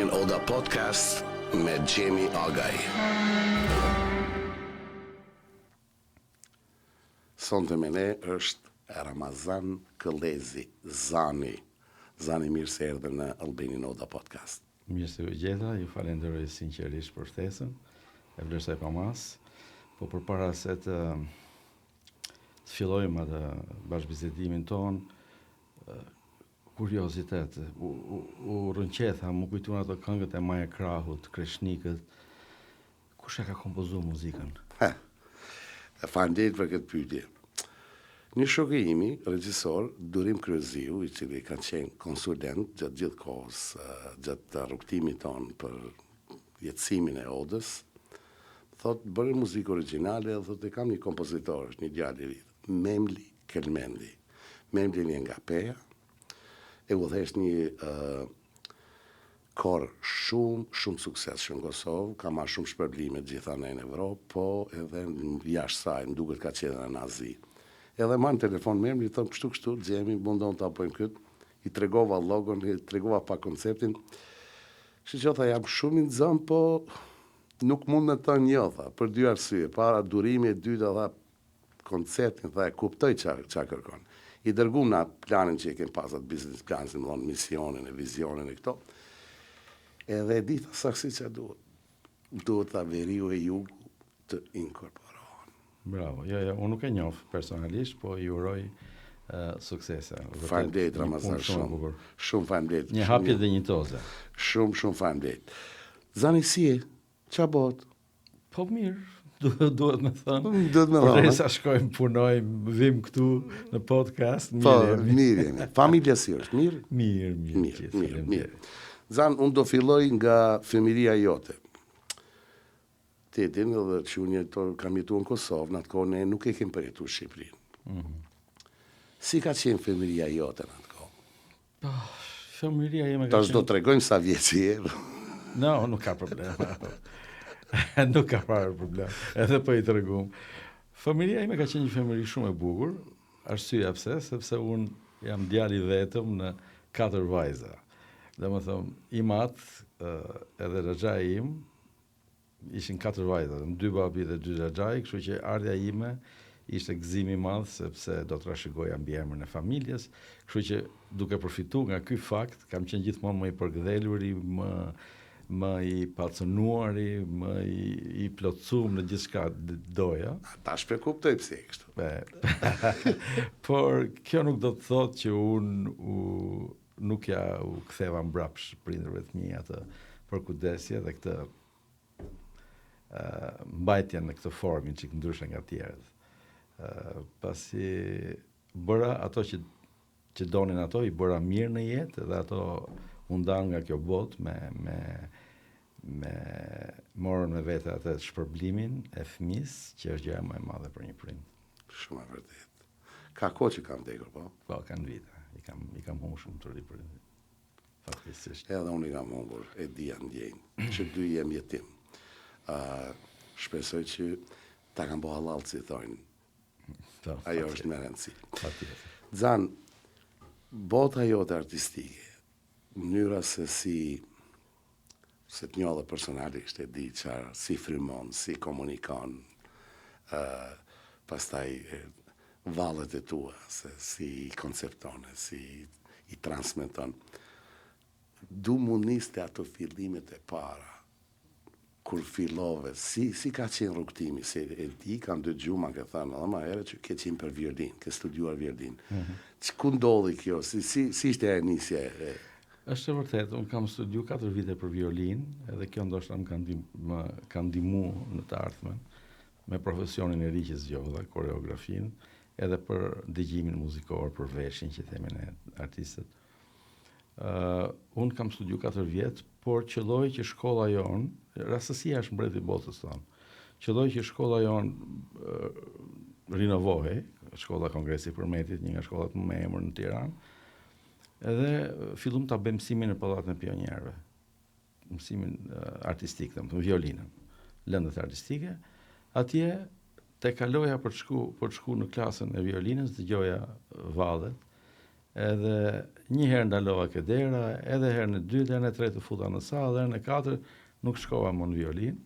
Albanian Oda Podcast me Gjemi Agaj. Sonte me ne është Ramazan Këllezi, Zani mirë se erdhe në Albanian Oda Podcast. Mirë se u gjeta, ju falenderoj sinqerisht për ftesën, e vlerësoj pa mas, po përpara se të fillojmë atë bashkëbisedimin ton, kuriozitet, u rënqetha, më kujtuan ato këngët e Maja Krahut, Kreshnikët, kush e ka kompozuar muzikën? Faleminderit për këtë pyetje. Një shokë imi, regjisor, Durim Kryeziu, i cili ka qenë konsulent gjatë gjithë kohës, gjatë rrugtimit tonë për jetësimin e Odës, thotë bërë muzikë origjinale, dhe thotë kam një kompozitor, është një djalë i ri, Memli Kelmendi. Memli vjen nga Peja, e udhëhesh një kor shumë sukses në Kosovë, ka marrë shumë shpërblime gjitha në Evropë, po edhe jashtë saj, më duket ka qenë në Azi. Edhe marrë në telefon Memli, thonë kështu, Gjemi, mundon të apojmë këtë, i tregova logon, i tregova pa konceptin, që jam shumë i nxënë, po nuk mund me të njotha, për dy arsye. Para durimi, e dyta dha konceptin, tha e kuptoj ç'a kërkon. I dërgum në atë planin që i kem pasat, business plan, si më thonë, misionin e vizionin e këto. Edhe e dita saksi që duhet ta veriu e jugu të inkorporohen. Bravo, jo, unë nuk e njoh personalisht, po ju uroj suksese. Faleminderit Ramazan, shumë faleminderit. Një hapje dinjitoze. Shumë faleminderit. Zani si e? Qa bot? Po mirë, duhet me thënë. Duhet me thënë. Përsa shkojmë, punojmë, vim këtu në podcast. Po, mirë jemi. Familja si është, mirë? Mirë. Zan, unë do filloj nga fëmiria jote. Ti e din edhe që unë kam jetu në Kosovë, në atë kohë ne nuk e kem përjetu Shqipërinë. Si ka qenë fëmiria jote në atë kohë? Fëmiria jeme ka qenë... Ta do të regojmë sa vjeci e. No, nuk ka problem. Nuk ka parë problem. Edhe po i të regum. Fëmiria ime ka qenë një fëmiri shumë e bukur, arsyeja pse, sepse unë jam djali vetëm në 4 vajza. Dhe më thëmë, i matë edhe rëgjaj im, ishin 4 vajza, 2 babi dhe 2 rëgjaj, kështu që ardha ime ishte gëzimi madh, sepse do të rashëgoja mbi emrin e familjes, kështu që duke përfitu nga ky fakt, kam qenë gjithmonë më i përgdheluri, më i pacënuari, më i plotësuar në gjithçka doja. Ta shpjegoj pse kështu. Por kjo nuk do të thotë që unë nuk u ktheva mbrapsht prindërve të mi atë përkujdesje dhe këtë mbajtjen në këtë formë që ndryshe nga tjerët. Pasi bëra ato që donin ato, i bëra mirë në jetë dhe ato u ndan nga kjo botë me morën me vete atë shpërblimin e fëmisë, që është gjëja më e madhe për një prind. Shumë e vërtetë. Ka kohë që kam vdekur, po? Po, kanë vite. I kam humbur shumë të ri për fatkesisht. Edhe unë i kam humbur, e dia ndjejnë, që dy jem jetim. Shpresoj që ta kam bëu halal, si thonë. Ajo është më e rëndësishme. Zan, bota jote artistike, mënyra se të njohë dhe personalisht e di qarë, si frymon, si komunikon, pastaj vallet e tua, se si i konceptone, si i transmeton. Du muniste ato fillimet e para, kur fillove, si ka qenë rrugtimi, se e di kam dëgju, ma ke thënë, edhe ma herë që ke qenë për violin, ke studiuar violin. Ku ndodhi kjo, si ishte e nisje e... Është e vërtet, unë kam studiu 4 vite për violin, edhe kjo ndoshta më kanë ndihmu në të ardhmen, me profesionin e ri që zgjodha, koreografin, edhe për dëgjimin muzikor, për veshin që themin e artistët. Unë kam studiu 4 vjet, por qëlloj që shkolla jon, rastësia është mbreti i botës tonë, qëlloj që shkolla jon rinovohej, shkolla Kongresi Përmetit, një nga shkollat më me emër në Tiranë, edhe fillum ta bëjmë mësimin në Pallatin e Pionierëve. Mësimin artistik, domethënë violinën, lëndët artistike. Atje te kaloja për të shku në klasën e violinës, dëgjoja vallet Edhe një herë ndalova ke dera, edhe herën e dytë, herën e tretë futa në sallë, herën e katërt nuk shkova më në violin,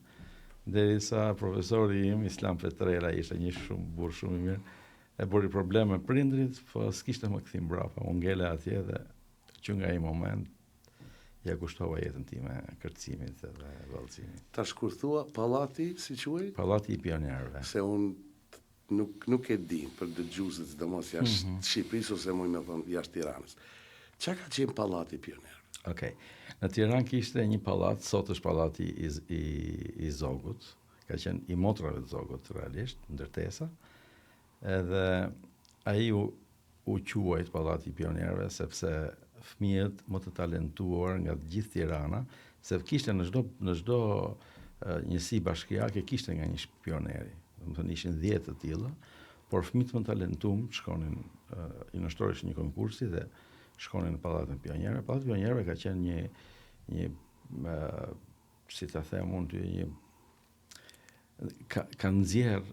derisa profesori im, Islam Petrela, ishte një burr shumë i mirë, e bëri probleme me prindrit, po s'kishte më kthim brapa, unë ngele atje dhe që nga ai moment ja kushtova jetën time kërcimit dhe vallëzimit. Tash kur thua pallati, si quaj? Pallati i pionierëve. Se unë nuk e di për dëgjuesit, sidomos jashtë Shqipërisë ose më me thonë jashtë Tiranës. Çka ka qenë pallati i pionierëve? Okej. Në Tiranë kishte një pallat, sot është pallati i Zogut, ka qenë i motrave të Zogut realisht, ndërtesa. Edhe ai u quajt pallati i pionierëve sepse fëmijët më të talentuar nga gjithë Tirana, se kishte në çdo njësi bashkiake kishte nga një pioneri. Domethënë ishin 10 të tilla, por fëmijët më talentuar shkonin i nështroreshin një konkursi dhe shkonin në pallatin e pionierëve. Pallati i pionierëve ka qenë një si ta them unë, ka nxjerr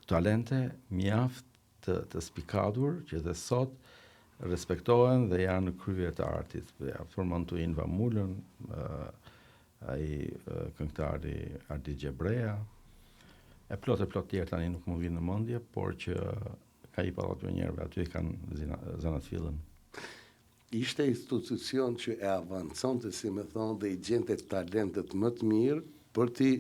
talente mjaft të spikatur që dhe sot respektohen dhe janë në krye të artit. Formon Tuin Vamulën, ai këngëtari Ardi Gjebreja, e plot tjerë tani nuk më vinë në mendje, por që ka i pallati pionierëve aty kanë zanat fillën. Ishte institucion që e avanconte, si me thonë, dhe i gjente talentet më të mirë për të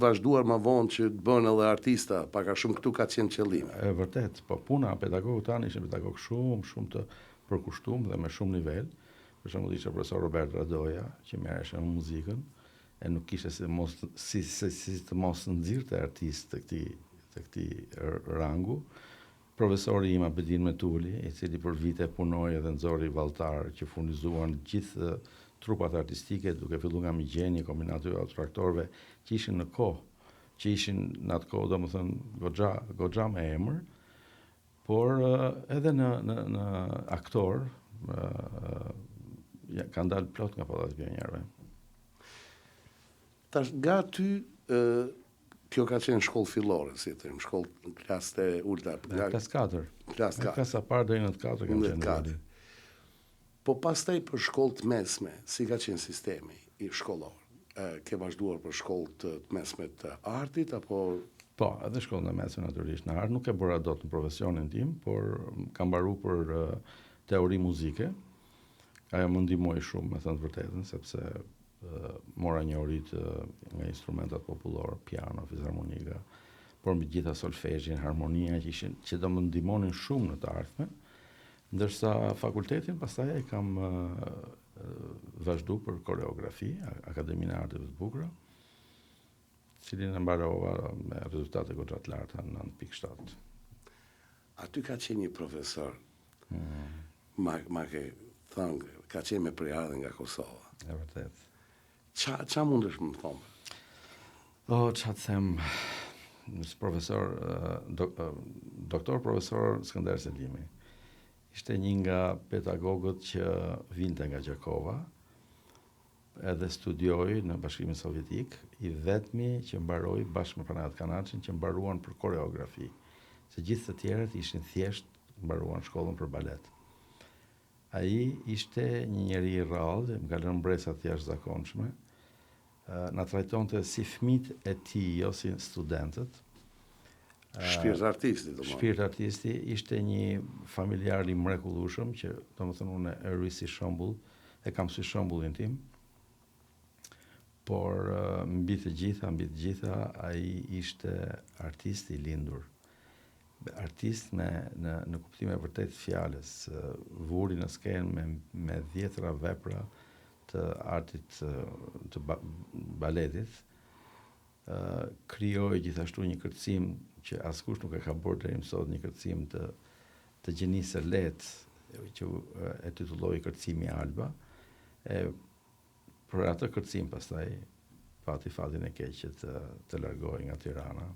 vazhduar më vonë që të bëhen edhe artista, pak a shumë këtu ka qenë qëllimi. E vërtet, po puna pedagogët tanë ishin pedagog shumë të përkushtuar dhe me shumë nivel. Për shembull ishte profesor Robert Radoja, që merreshe me muzikën, e nuk kishte si të mos nxirrte artist të këtij rangu. Profesori im Abedin Metuli, i cili për vite punoi edhe nxori valltar që furnizuan gjithë trupat artistike, duke filluar nga Migjeni, kombinati i traktorëve që ishin në kohë, që ishin në atë kohë domethënë goxha me emër, por edhe në aktor kanë dalë plot nga pallati i pionierëve. Tash nga ty kjo ka qenë shkollë fillore, si të shkollë klasë të ulta. Klasë 4. Klasë 4. Klasa parë deri në 4 kam qenë. Po pastaj për shkollë të mesme, si ka qenë sistemi i shkollor? Ke vazhduar për shkollë të mesme të artit, apo... Po, edhe shkollën e mesme natyrisht në art, nuk e bëra dot në profesionin tim, por kam mbaruar për teori muzike. Ajo më ndihmoi shumë, me thënë të vërtetën, sepse mora njohuri nga instrumentat popullor, piano, fizharmonika, por mbi gjitha solfezhin, harmonia që do më ndihmonin shumë në të ardhmen, ndërsa fakultetin pastaj ai kam vazhdu për koreografi, Akademinë e Arteve të Bukura, cilin e mbarova me rezultate goxha të larta, 9.7. Aty ka qenë një profesor, ma ke thënë, ka qenë me përjardhje nga Kosova. E vërtet. Qa mundesh më thonë? Qa të them, profesor, doktor profesor Skënder Selimi, ishte një nga pedagogët që vinte nga Gjakova, edhe studioi në Bashkimin Sovjetik, i vetmi që mbaroi bashkë me Panajot Kanaçin që mbaruan për koreografi. Se gjithë të tjerët ishin thjesht mbaruan shkollën për balet. Ai ishte një njeri i rrallë, më ka lënë mbresa të jashtëzakonshme. Na trajtonte si fëmijët e tij, jo si studentët. Shpirt artisti, domethënë. Shpirt artisti, ishte një familjar i mrekullueshëm që, domethënë, unë e rri si shembull, e kam si shembullin tim. Por mbi të gjitha, ai ishte artist i lindur. Artist në kuptimin e vërtetë të fjalës, vuri në skenë me 10 vepra të artit të baletit, krijoi gjithashtu një kërcim që askush nuk e ka bërë deri më sot, një kërcim të gjenisë së lehtë që e titulloi kërcimi Alba. Për atë kërcim pastaj pati fatin e keq që të largohej nga Tirana.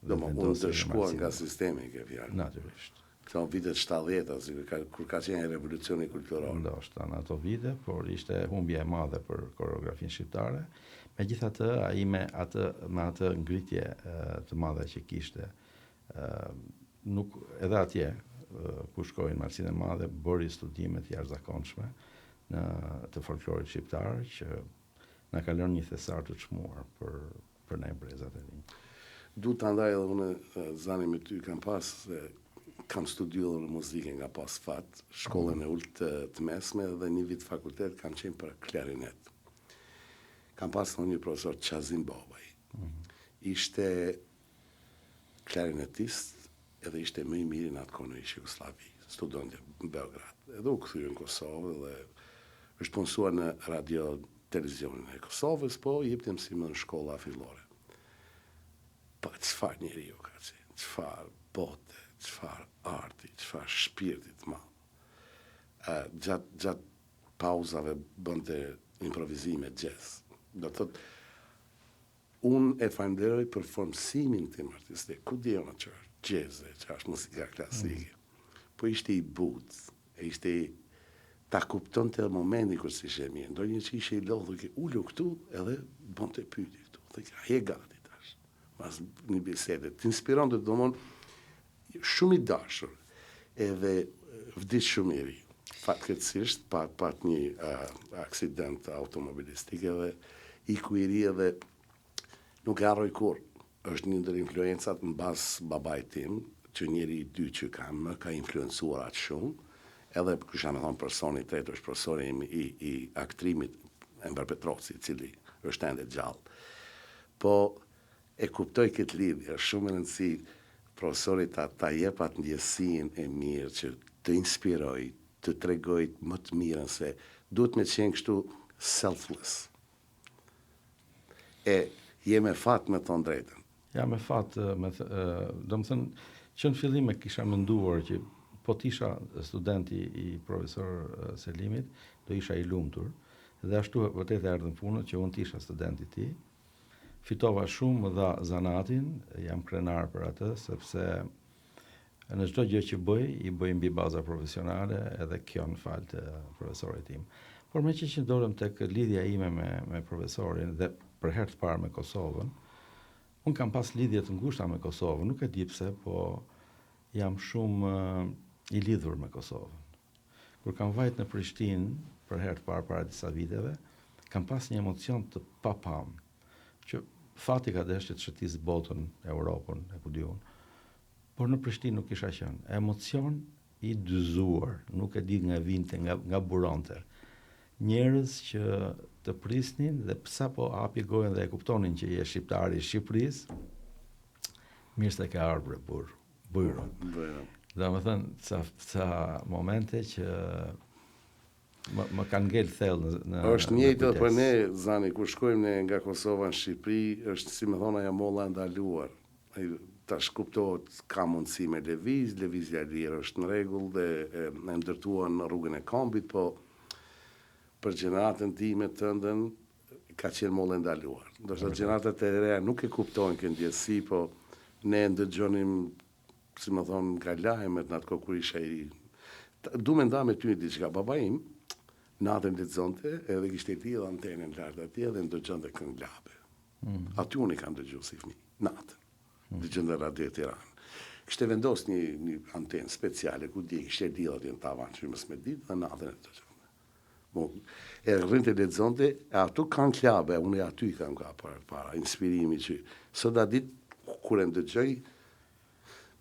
Do më unë të shkuar nga sistemi ke fjalë. Natyrisht. Këto vitet 70-ta, kur ka qenë revolucioni kulturor. Ndoshta në ato vite, por ishte humbje e madhe për koreografinë shqiptare. Megjithatë, ai me atë ngritje të madhe që kishte, nuk edhe atje ku shkoi në Marsinë e Madhe, bëri studime të jashtëzakonshme të folklorit shqiptar që na ka lënë një thesar të çmuar për ne brezat e rinj. Du të ndaj edhe unë, zani me ty, kam studiuar muzikë nga pas fat, shkollën e ullt të mesme dhe një vit fakultet kam qenë për klarinet. Kam pas një profesor Qazim Babaj. Ishte klarinetist edhe ishte më i miri në atë kohë në Jugosllavi, studonte në Beograd. Edhe u kthye në Kosovë dhe është punësuar në radio televizionin e Kosovës, po jepte mësime në shkolla fillore. Pa çfarë njeriu ka qenë, çfarë bote, çfarë arti, çfarë shpirti të madh. Gjatë pauzave bënte improvizime jazz. Do të thotë, unë e falenderoj për formësimin tim artistik. Ku di unë që është jazz, që është muzika klasike. Po ishte i butë, ishte ta kuptonte edhe momentin kur si ishte mirë. Ndonjë që ishte i lodhur që ulu këtu edhe bënte pyetje këtu. Thekë, "Je gati tash." Pas një bisede, të inspironte domthonë shumë i dashur, edhe vdiq shumë i ri. Fatkeqësisht pat një aksident automobilistik edhe iku i ri edhe nuk e harroj kur. Është një ndër influencat në bazë babait tim, që njeri i dy që më ka influencuar atë shumë, edhe kisha me thonë personi i tretë është profesori i aktrimit Enver Petroci, i cili është ende gjallë. Po e kuptoj këtë lidhje, është shumë e rëndësi profesorit ta jep atë ndjesinë e mirë që të inspiroj, të tregoj më të mirën se duhet me qenë kështu selfless. Je me fat me thonë drejtën. Ja, me fat, do më thënë, që në fillim e kisha menduar që po t'isha studenti i profesor Selimit, do isha i lumtur, dhe ashtu vërtet e erdhën punët që unë t'isha studenti ti. Fitova shumë, më dha zanatin, jam krenar për atë, sepse në çdo gjë që i bëj mbi baza profesionale, edhe kjo në fal të profesorit tim. Por me që dolëm tek lidhja ime me profesorin dhe për herë të parë me Kosovën, unë kam pas lidhje të ngushta me Kosovën, nuk e di pse, po jam shumë i lidhur me Kosovën. Kur kam vajt në Prishtinë për herë të parë para disa viteve, kam pas një emocion të papam, që fati ka deshë që të shëtis botën, Europën, e ku di unë, por në Prishtinë nuk isha qenë. Emocion i dyzuar, nuk e di nga vinte, nga buronte. Njerëz që të prisnin dhe psa po hapi gojën dhe e kuptonin që je shqiptari i Shqipërisë, mirë se ka ardhur bujro. Dhe më thënë, ca momente që më kanë ngel thellë në është njëjtë për ne, zani, kur shkojmë ne nga Kosova në Shqipëri, është si më thonë ajo molla ndaluar. Tash kuptohet, ka mundësi me lëvizja e lirë është në rregull dhe e ndërtuan në rrugën e kombit, po për gjeneratën time të ndën ka qenë mollë ndaluar. Ndoshta gjeneratët e reja nuk e kuptojnë këtë ndjesi, po ne ndëgjonim, si më thonë, nga lajmet në atë kohë kur isha i ri. Du me nda me ty një diçka, baba im, natën lexonte edhe kishte i tillë antenën lart atje dhe ndëgjonte këngëllabe. Aty unë i kam dëgjuar si fëmijë, natën. Dëgjonte Radio Tiranë. Kishte vendos një antenë speciale ku di kishte lidhur atje në tavan, që mos me ditë dhe natën e dëgjonte. E rrinte lexonte, e ato kanë klabe, unë aty kam ka para inspirimi që sot a ditë kur e ndëgjoj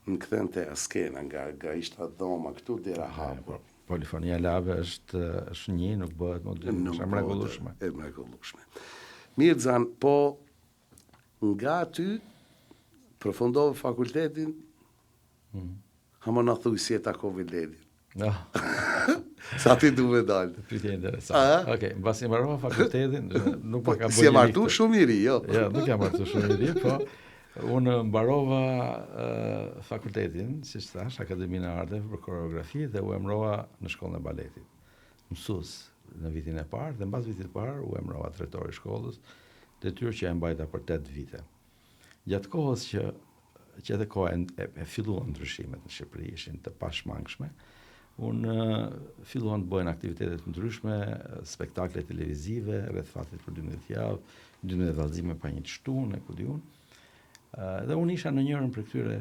më kthente askena nga ishta dhoma këtu dera hapur. Polifonia labe është një, nuk bëhet më dy, është mrekullueshme. E mrekullueshme. Mirë Zan, po nga aty përfundove fakultetin, hama na thuj si e takove Ledin. Sa ti du me dalë. Pyetje interesante. Okej, mbasi mbarova fakultetin, nuk më ka bërë. Si e martu shumë i ri, jo? Ja, nuk jam martu shumë i ri, po unë mbarova fakultetin, si thash, Akademinë e Arteve për koreografi dhe u emrova në shkollën e baletit. Mësues në vitin e parë dhe mbas vitit të parë u emrova drejtori i shkollës, detyrë që e mbajta për 8 vite. Gjatë kohës që edhe koha e filluan ndryshimet në Shqipëri, ishin të pashmangshme, unë filluan të bëjnë aktivitete të ndryshme, spektakle televizive, rreth fatit për 12 javë, 12 vallëzime pa një shtunë, ku di unë. Dhe unë isha në njërën për këtyre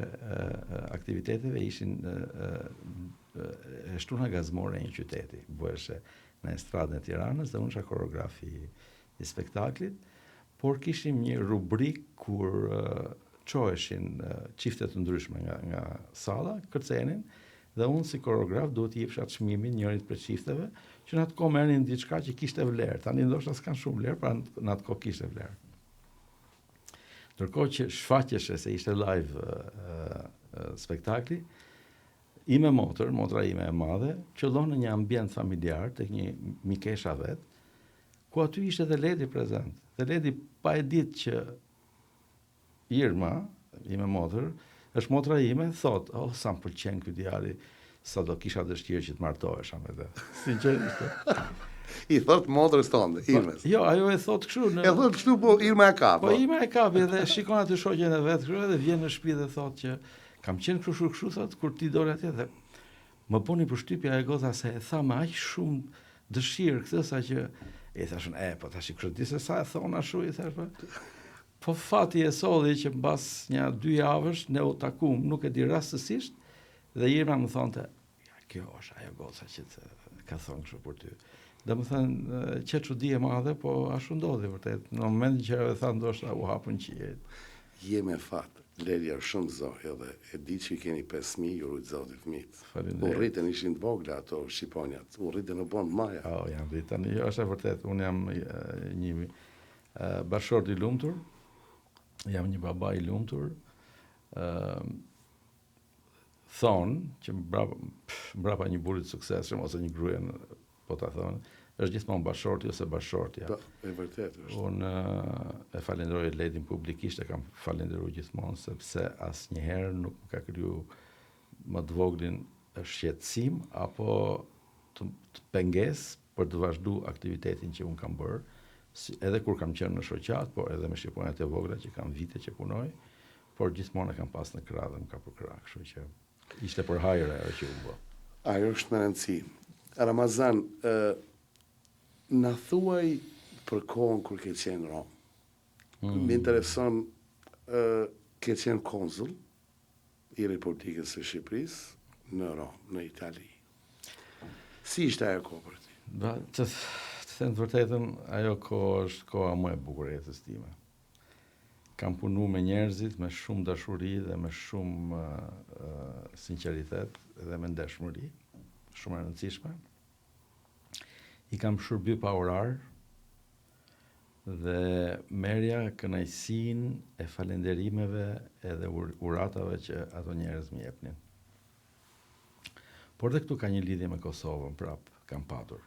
aktiviteteve, ishin e shtuna gazmore e një qyteti. Bëheshe në estradën e Tiranës dhe unë isha koreograf i spektaklit, por kishim një rubrik kur çoheshin çifte të ndryshme nga salla, kërcenin, dhe unë si koreograf duhet i jepsha çmimin njërit për çifteve, që në atë kohë merrnin diçka që kishte vlerë. Tani ndoshta s'kan shumë vlerë, pra në atë kohë kishte vlerë. Ndërkohë që shfaqeshe se ishte live spektakli, motra ime e madhe, qëllon në një ambient familjar tek një mikesha vet, ku aty ishte dhe Ledi prezent. Dhe Ledi pa e ditë që Irma, ime motër, është motra ime, thot, sa më pëlqen ky djali, sa do kisha dëshirë që të martohesha me të. Sinqerisht. I thot motrës tonë, Irmes. Jo, ajo e thot kështu. E thot kështu, po Irma e ka. Po Irma e ka, dhe shikon atë shoqen e vet kështu, dhe vjen në shtëpi dhe thot që kam qenë kështu thot kur ti dole atje dhe më boni përshtypja e goza se e tha me aq shumë dëshirë këtë sa që e thashun, po tash kështu di se sa e thon ashtu, i thash po fati e solli që mbas 1-2 javësh ne u takuam, nuk e di rastësisht, dhe Irma më thonte, kjo është ajo goca që të ka thonë kështu për ty. Dhe më thënë, që çudi e madhe, po ashtu ndodhi vërtet. Në momentin që e tha ndoshta u hapën qiejt. Je me fat, Leli është shumë zohë edhe e di që i keni 5.000, ju rujtë zoti fëmijët. U rritën ishin të vogla ato shqiponjat, u rritën në bon maja. Janë rritën, është e vërtet, unë jam një bashkëshort i lumtur, jam një baba i lumtur, thonë që mbrapa një burrit suksesshëm ose një gruaje, po ta thonë, është gjithmonë bashkëshorti ose bashkëshortja. Po, e vërtet është. Unë e falenderoj Ledin publikisht, e kam falenderuar gjithmonë sepse asnjëherë nuk më ka kriju më të voglin shqetësim apo të pengesë për të vazhduar aktivitetin që unë kam bërë, edhe kur kam qenë në shoqat, por edhe me shqiponjat e vogla që kam vite që punoj, por gjithmonë e kam pas në krah dhe më ka për krah, kështu që ishte për hajër ajo që u bë. Ajo është me rëndësi. Ramazan, na thuaj për kohën kur ke qenë Rom. Më intereson, ke qenë konsul i Republikës së Shqipërisë në Rom, në Itali. Si ishte ajo kohë për ti? Të them të vërtetën, ajo kohë është koha më e bukur e jetës time. Kam punu me njerëzit me shumë dashuri dhe me shumë sinqeritet dhe me ndeshmëri, shumë e rëndësishme. I kam shërby pa orar dhe merja kënaqësinë e falenderimeve edhe uratave që ato njerëz më jepnin. Por dhe këtu ka një lidhje me Kosovën, prap kam patur.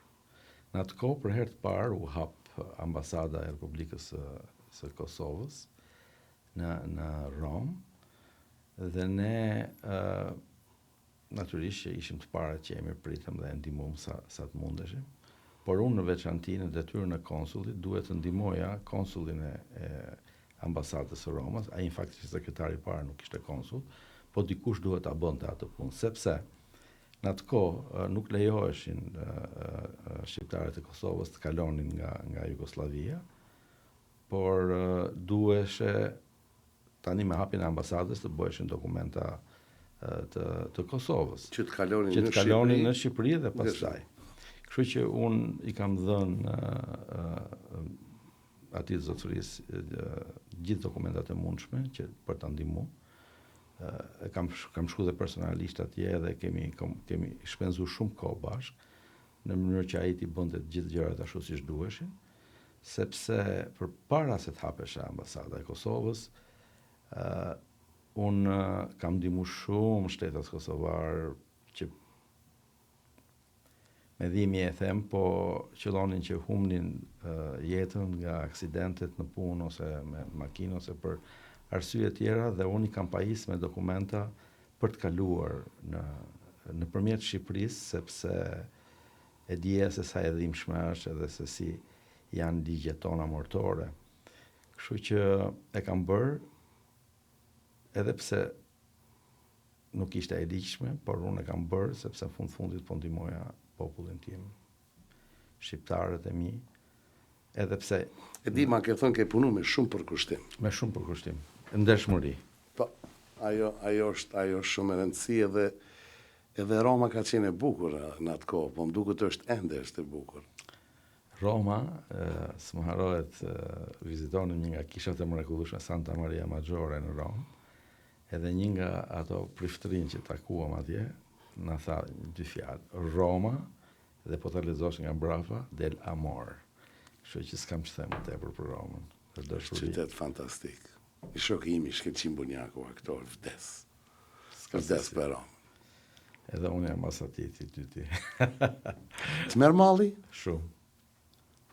Në atë kohë, për herë të parë, u hap ambasada e Republikës së Kosovës në Rom, dhe ne natyrisht që ishim të parët që jemi pritëm dhe ndihmuam sa të mundeshim, por unë në veçanti në detyrën e konsullit duhet të ndihmoja konsullin e ambasadës së Romës, ai në fakt që sekretari i parë nuk ishte konsull, po dikush duhet ta bënte atë punë, sepse në atë kohë nuk lejoheshin shqiptarët e Kosovës të kalonin nga Jugoslavia, por duheshe tani me hapjen e ambasadës të bëheshin dokumenta të Kosovës. Që të kalonin në Shqipëri dhe pastaj. Kështu që unë i kam dhënë atij zotërisë gjithë dokumentat e mundshme që për ta ndihmuar. Kam shku dhe personalisht atje dhe kemi shpenzuar shumë kohë bashkë në mënyrë që ai t'i bënte të gjithë gjërat ashtu siç duheshin, sepse përpara se të hapesha ambasada e Kosovës, unë kam ndihmuar shumë shtetas kosovar që me dhimi e them, po qëllonin që humnin jetën nga aksidentet në punë ose me makinë ose për arsye tjera, dhe unë i kam pajis me dokumenta për të kaluar nëpërmjet Shqipërisë, sepse e dije se sa e dhimbshme është edhe se si janë ligjet tona mortore. Kështu që e kam bërë, edhe pse nuk ishte e ligjshme, por unë e kam bërë sepse në fundit po ndihmoja popullin tim, shqiptarët e mi, edhe pse e di ma ke thënë ke punu me shumë përkushtim. Me shumë përkushtim, ndeshmëri. Po, ajo është shumë e rëndësi edhe Edhe Roma ka qenë e bukur në atë kohë, po më duket është ende është e bukur. Roma, së më harohet, vizitonim një nga kishat e mrekullueshme Santa Maria Maggiore në Rom, edhe një nga ato priftërin që takuam atje, na tha dy fjalë, Roma, dhe po ta lexosh nga mbrapa, del amor. Kështu që s'kam që them më tepër për Romën. Për dashuri. Qytet fantastik. I shoku im i Shkëlqim Bunjaku, aktor, vdes. Vdes për Romë. Edhe unë jam as atij ti ty. Të merr malli? Shumë.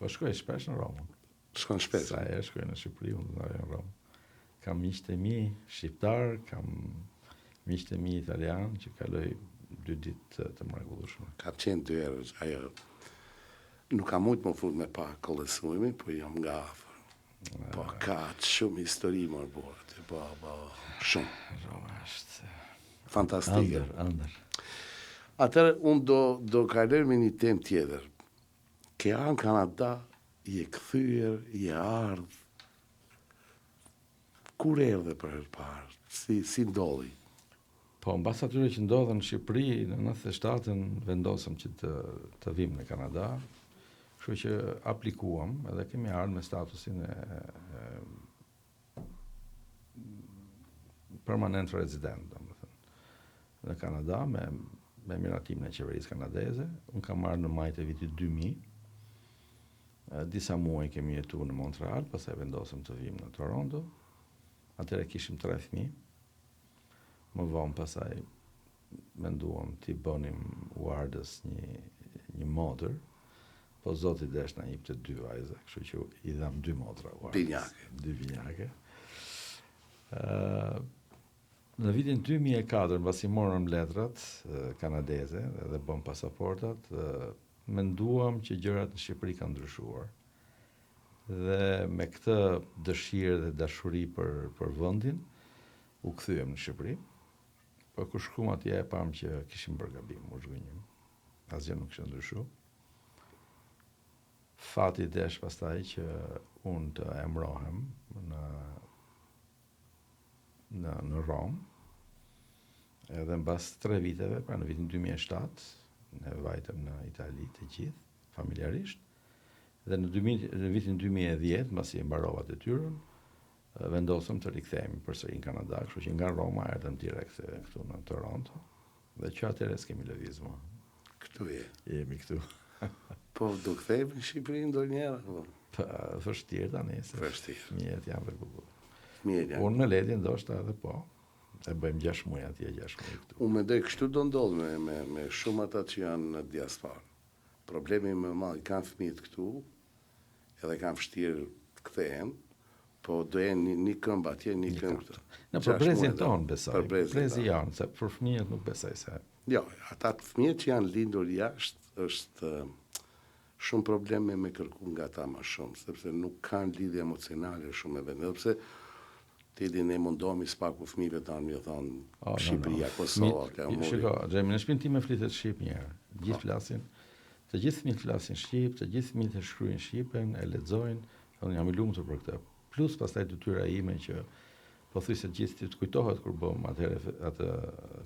Po shkoj shpesh në Romën. Shkon shpesh. Sa herë shkoj në Shqipëri, unë ndaj në Romë. Kam miqtë e mi shqiptar, kam miqtë e mi italian që kaloj 2 ditë të mrekullueshme. Ka qenë 2 herë, ajo nuk kam mujtë më fut me pa Kolosseumi, po jam nga afër. Po ka shumë histori më bërë, po shumë. Roma është Fantastike. Ëndër. Atëherë unë do kaloj me një temë tjetër. Ke anë Kanada, i e kthyer, i e ardh. Kur erdhe për herë parë? Si ndodhi? Po, mbas atyre që ndodhen në Shqipëri, në 97-ën vendosëm që të vim në Kanada, kështu që aplikuam, edhe kemi ardhur me statusin e permanent resident, domethënë, në Kanada me miratimin e qeverisë kanadeze. Unë kam marrë në maj të vitit 2000. Disa muaj kemi jetuar në Montreal, pastaj vendosëm të vim në Toronto. Atëherë kishim 3 fëmijë. Më vonë pastaj menduam t'i bënim Wardës një modër, po Zoti desh na jepte 2 vajza, kështu që i dham 2 motra Wardës. Binjake. 2 binjake. Në vitin 2004, mbasi morëm letrat kanadeze dhe bëm pasaportat, menduam që gjërat në Shqipëri kanë ndryshuar. Dhe me këtë dëshirë dhe dashuri për vendin, u kthyem në Shqipëri. Po kur shkuam atje e pam që kishim bërë gabim, u zhgënjëm. Asgjë nuk kishte ndryshuar. Fati desh pastaj që unë të emrohem në Rom, edhe mbas 3 viteve, pra në vitin 2007, ne vajtëm në Itali të gjithë, familjarisht, dhe në vitin 2010, mbasi e mbarova detyrën, vendosëm të rikthehemi përsëri në Kanada, kështu që nga Roma erdhëm direkt këtu në Toronto, dhe që atëherë s'kemi lëviz më. Këtu Jemi këtu. Po do kthehemi në Shqipëri ndonjëherë? Vështirë tani, se Vështirë. fëmijët janë dhe bukur. Mirë. Unë në leti ndoshta edhe po. E bëjmë 6 muaj atje, 6 muaj këtu. Unë mendoj kështu do ndodh me shumë ata që janë në diasporë. Problemi më madh, kanë fëmijët këtu, edhe kanë vështirë të kthehen, po do jenë një këmbë atje, një këmbë këtu. Në për brezin tonë besoj. Për Brezi janë, se për fëmijët nuk besoj se. Jo, ata fëmijët që janë lindur jashtë është shumë probleme me kërku nga ta më shumë, sepse nuk kanë lidhje emocionale shumë me vendin, sepse ti di ne mundohemi spaku fëmijëve tanë, më thonë Shqipëria, Kosova, Shiko, Xhemi, në shtëpinë time flitet shqip një herë. Gjithë flasin, të gjithë fëmijët flasin shqip, të gjithë fëmijët e shkruajnë shqipen, e lexojnë, unë jam i lumtur për këtë. Plus pastaj detyra ime që pothuajse të gjithë të kujtohet kur bëm atëherë atë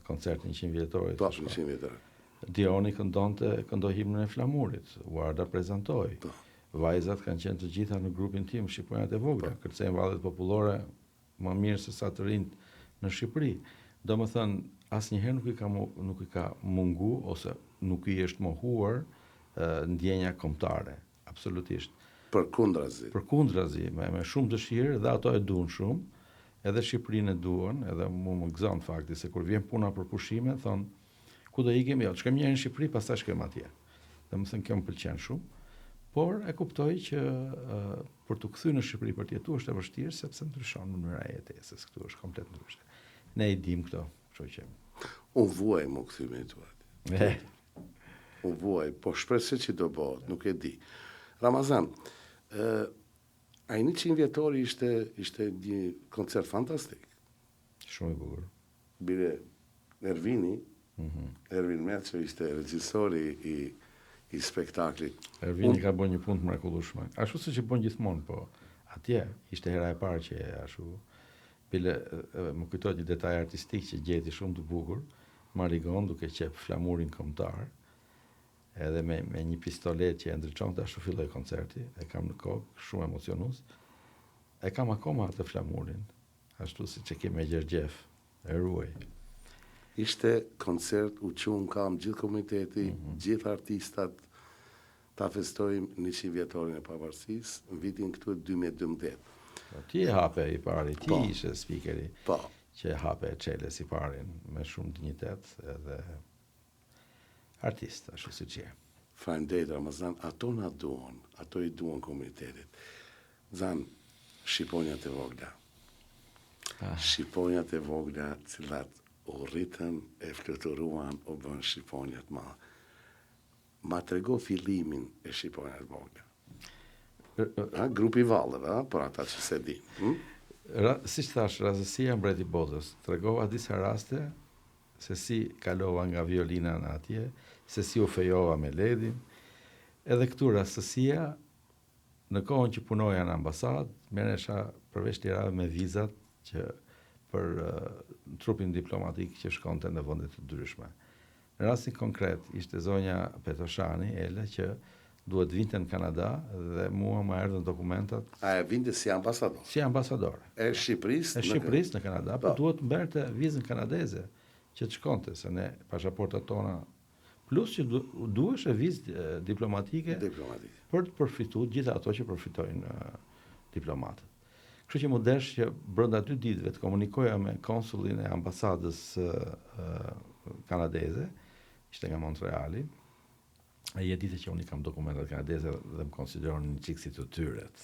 koncertin 100 vjetorit. Po, 100 vjetorit. Dioni këndoi himnin e Flamurit, Warda prezantoi. Vajzat kanë qenë të gjitha në grupin tim shqiptarët e vogla, kërcejnë vallet popullore më mirë se sa të rinjt në Shqipëri. Domethënë, asnjëherë nuk i ka mungu ose nuk i është mohuar ndjenja kombëtare, absolutisht. Përkundrazi, me shumë dëshirë dhe ato e duan shumë, edhe Shqipërinë e duan, edhe më gëzon fakti se kur vjen puna për pushime, thonë ku do ikim, jo, shkojmë një herë në Shqipëri, pastaj shkojmë atje. Domethënë kjo më pëlqen shumë. Por e kuptoj që për të kthyer në Shqipëri për të jetuar është e vështirë sepse ndryshon mënyra e jetesës, këtu është komplet ndryshe. Ne i dim këto, kështu që. Unë vuaj më kthy me tuat. Unë vuaj, po shpresoj që do bëhet, nuk e di. Ramazan, ai 100 vjetori ishte një koncert fantastik. Shumë i bukur. Bile Ervini, Ervin Meço ishte regjisori i spektaklit. Ervini ka bën një punë të mrekullueshme. Ashtu siç e bën gjithmonë, po atje ishte hera e parë që ashtu bile më kujtohet një detaj artistik që gjeti shumë të bukur. Marigon duke qep flamurin kombëtar, edhe me një pistolet që e ndriçonte, ashtu filloi koncerti, e kam në kokë, shumë emocionues. E kam akoma atë flamurin, ashtu siç e kemi me Gjergjef, e ruaj. Ishte koncert u qumë kam gjithë komuniteti, gjithë artistat, ta festojmë 100 vjetorin e pavarësisë në vitin këtu 2012. Ti e hape i pari, ti Po. ishe speakeri Po, që e hape Çelës i parin me shumë dinjitet edhe artist, ashtu siç je. faleminderit Ramazan, ato na duan, ato i duan komunitetit. Zan, shqiponjat e vogla. Shqiponjat e vogla, cilat u rritën, e fluturuan, u bën shqiponjat ma. Ma trego fillimin e shqiponjat e vogla. Grupi Vallëve, për ata që se din. Si që thash, rastësia mbreti botës, tregova disa raste se si kalova nga violina në atje, se si u fejova me ledin, edhe këtu rastësia, në kohën që punoja në ambasadë, merresha përveç tirave me vizat që për trupin diplomatik që shkonte në vende të ndryshme. Në rastin konkret, ishte zonja Petoshani, Ele, që duhet vinte në Kanada dhe mua më erdhën dokumentat A e vinte si ambasador? si ambasadore. E Shqipërisë? E Shqipërisë në Kanada, po duhet mberte vizën kanadeze që të shkonte, se ne pasaportat tona, plus që duhesh e vizë diplomatike Diplomatik. për të përfituar gjitha ato që përfitojnë diplomatët. Kështu që më desh që brenda 2 ditëve të komunikoja me konsullin e ambasadës kanadeze, ishte nga Montreali, e je ditë që unë i kam dokumentat kanadeze dhe më konsideron një çik si të tyret.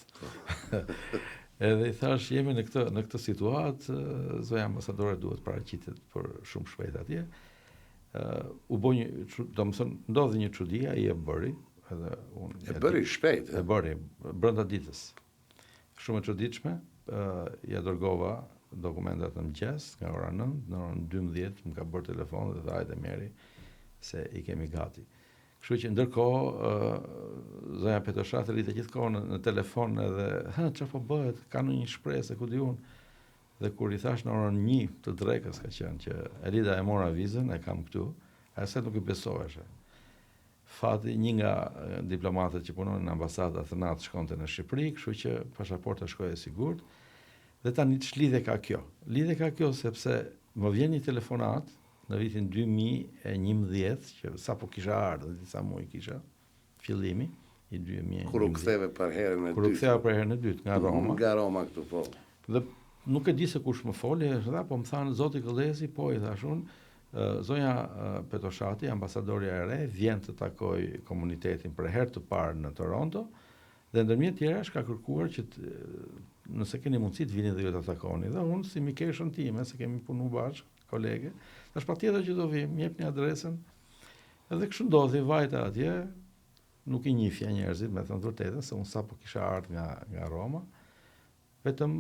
Edhe i thash, jemi në këtë situatë, zoja ambasadore duhet paraqitet për shumë shpejt atje. U bë një, do më thënë, ndodhi një çudi, ai e bëri, edhe unë E bëri shpejt. e bëri brenda ditës. Shumë e çuditshme, ja dërgova dokumentat në mëngjes, nga ora 9, në orën 12 më ka bërë telefon dhe tha hajde merri se i kemi gati. Kështu që ndërkohë zonja Petoshati rritet gjithkohë në telefon edhe çfarë po bëhet, ka një shpresë ku di unë. Dhe kur i thash në orën 1 të drekës ka qenë që Elida e mora vizën, e kam këtu, asë nuk i besoheshe. Fati një nga diplomatët që punon në ambasadë Athenat shkonte në Shqipëri, kështu që pasaporta shkoi e sigurt. Dhe tani ç'lidhje ka kjo? Lidhje ka kjo sepse më vjen një telefonat në vitin 2011, që sapo kisha ardhur, disa muaj kisha, fillimi i 2011. Kur u ktheve për herën e dytë. Kur u ktheva për herën e dytë nga Roma. Nga Roma këtu, po. Dhe nuk e di se kush më foli, po më thanë zoti Këllezi, po i thash unë, zonja Petoshati, ambasadorja e re, vjen të takoj komunitetin për herë të parë në Toronto, dhe ndërmjet tjerash ka kërkuar që nëse keni mundësi të vini dhe ju të takoni. Dhe unë si mikeshën time, se kemi punu bashkë, kolege, tash patjetër që do vim, jep një adresën. Edhe kështu ndodhi, vajta atje, nuk i njihja njerëzit, me thënë vërtetën, se unë sapo kisha ardhur nga Roma. Vetëm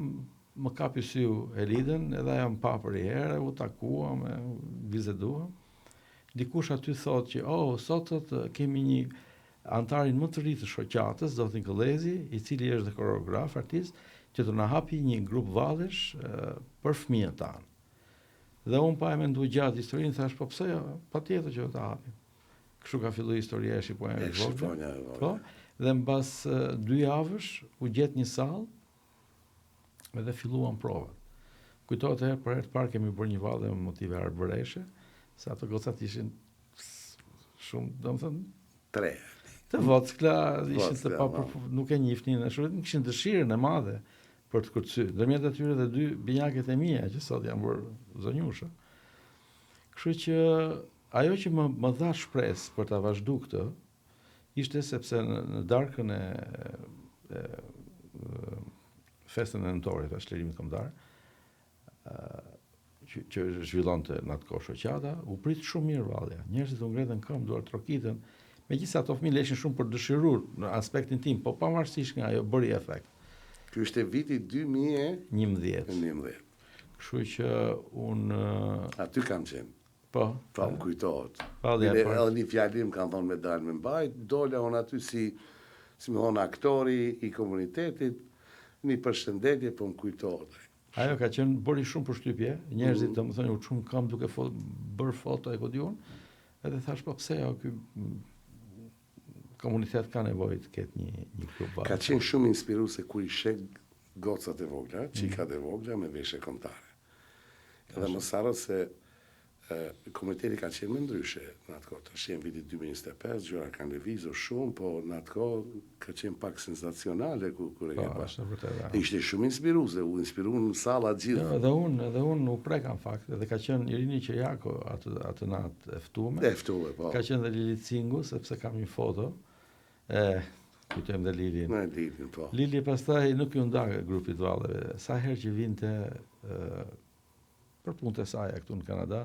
më kapi syu Elidën, edhe ajo më pa për i herë, u takuam, bizeduam. Dikush aty thotë që, sot kemi një antarin më të ri të shoqatës, zotin Këllezi, i cili është dhe koreograf, artist, që të na hapi një grup vallesh për fëmijët tanë. Dhe unë pa e mendu gjatë historinë, thash, po pse jo, patjetër që do ta hapim. Kështu ka filluar historia e shqiponjave të vogla. Po, dhe mbas 2 javësh u gjet një sallë edhe filluan provat. Kujtohet për herë të parë kemi bërë një valle me motive arbëreshe, se ato gocat ishin shumë, domethënë, 3. të vockla, ishin të nuk e njihnin, kishin dëshirën e madhe për të kërcyer. Ndërmjet atyre dhe 2 binjaket e mia që sot janë bërë zonjushë. Kështu që ajo që më dha shpresë për ta vazhduar këtë ishte sepse në darkën e festën e nëntorit të Shtërimit Kombëtar, që zhvillonte në atë kohë shoqata, u prit shumë mirë vallja. Njerëzit u ngretën këmbë, duar trokitën. Megjithëse ato fëmijë leshin shumë për dëshiruar në aspektin tim, po pavarësisht nga ajo bëri efekt. Ky ishte viti 2011. Kështu që unë aty kam qenë. Po. Pa më kujtohet. Edhe një fjalim kanë thonë me dalë me mbajt, dola unë aty si më thonë aktori i komunitetit, një përshëndetje, po më kujtohet. Ajo ka qenë bori shumë përshtypje, njerëzit domethënë u çun kam duke bërë foto e kodiun, edhe thash po pse ky komunitet ka nevojë të ketë një klub Ka qenë shumë inspiruese kur i sheh gocat e vogla, qikat e vogla me veshje kombëtare. Edhe mos harro se komuniteti ka qenë më ndryshe në atë kohë. Tash në vitin 2025, gjëra kanë lëvizur shumë, po në atë kohë ka qenë pak sensacionale kur e ke pas. Ishte shumë inspiruese, u inspiruan në salla gjithë. Jo, edhe unë u preka në fakt, edhe ka qenë Irini Qejako atë natë e ftuar. Po. Ka qenë dhe Lili Cingu, sepse kam një foto. Kujtojmë dhe Lilin. Në Lilin, po. Lili pastaj nuk ju nda grupit vallëve. Sa herë që vinte për punë të saj këtu në Kanada,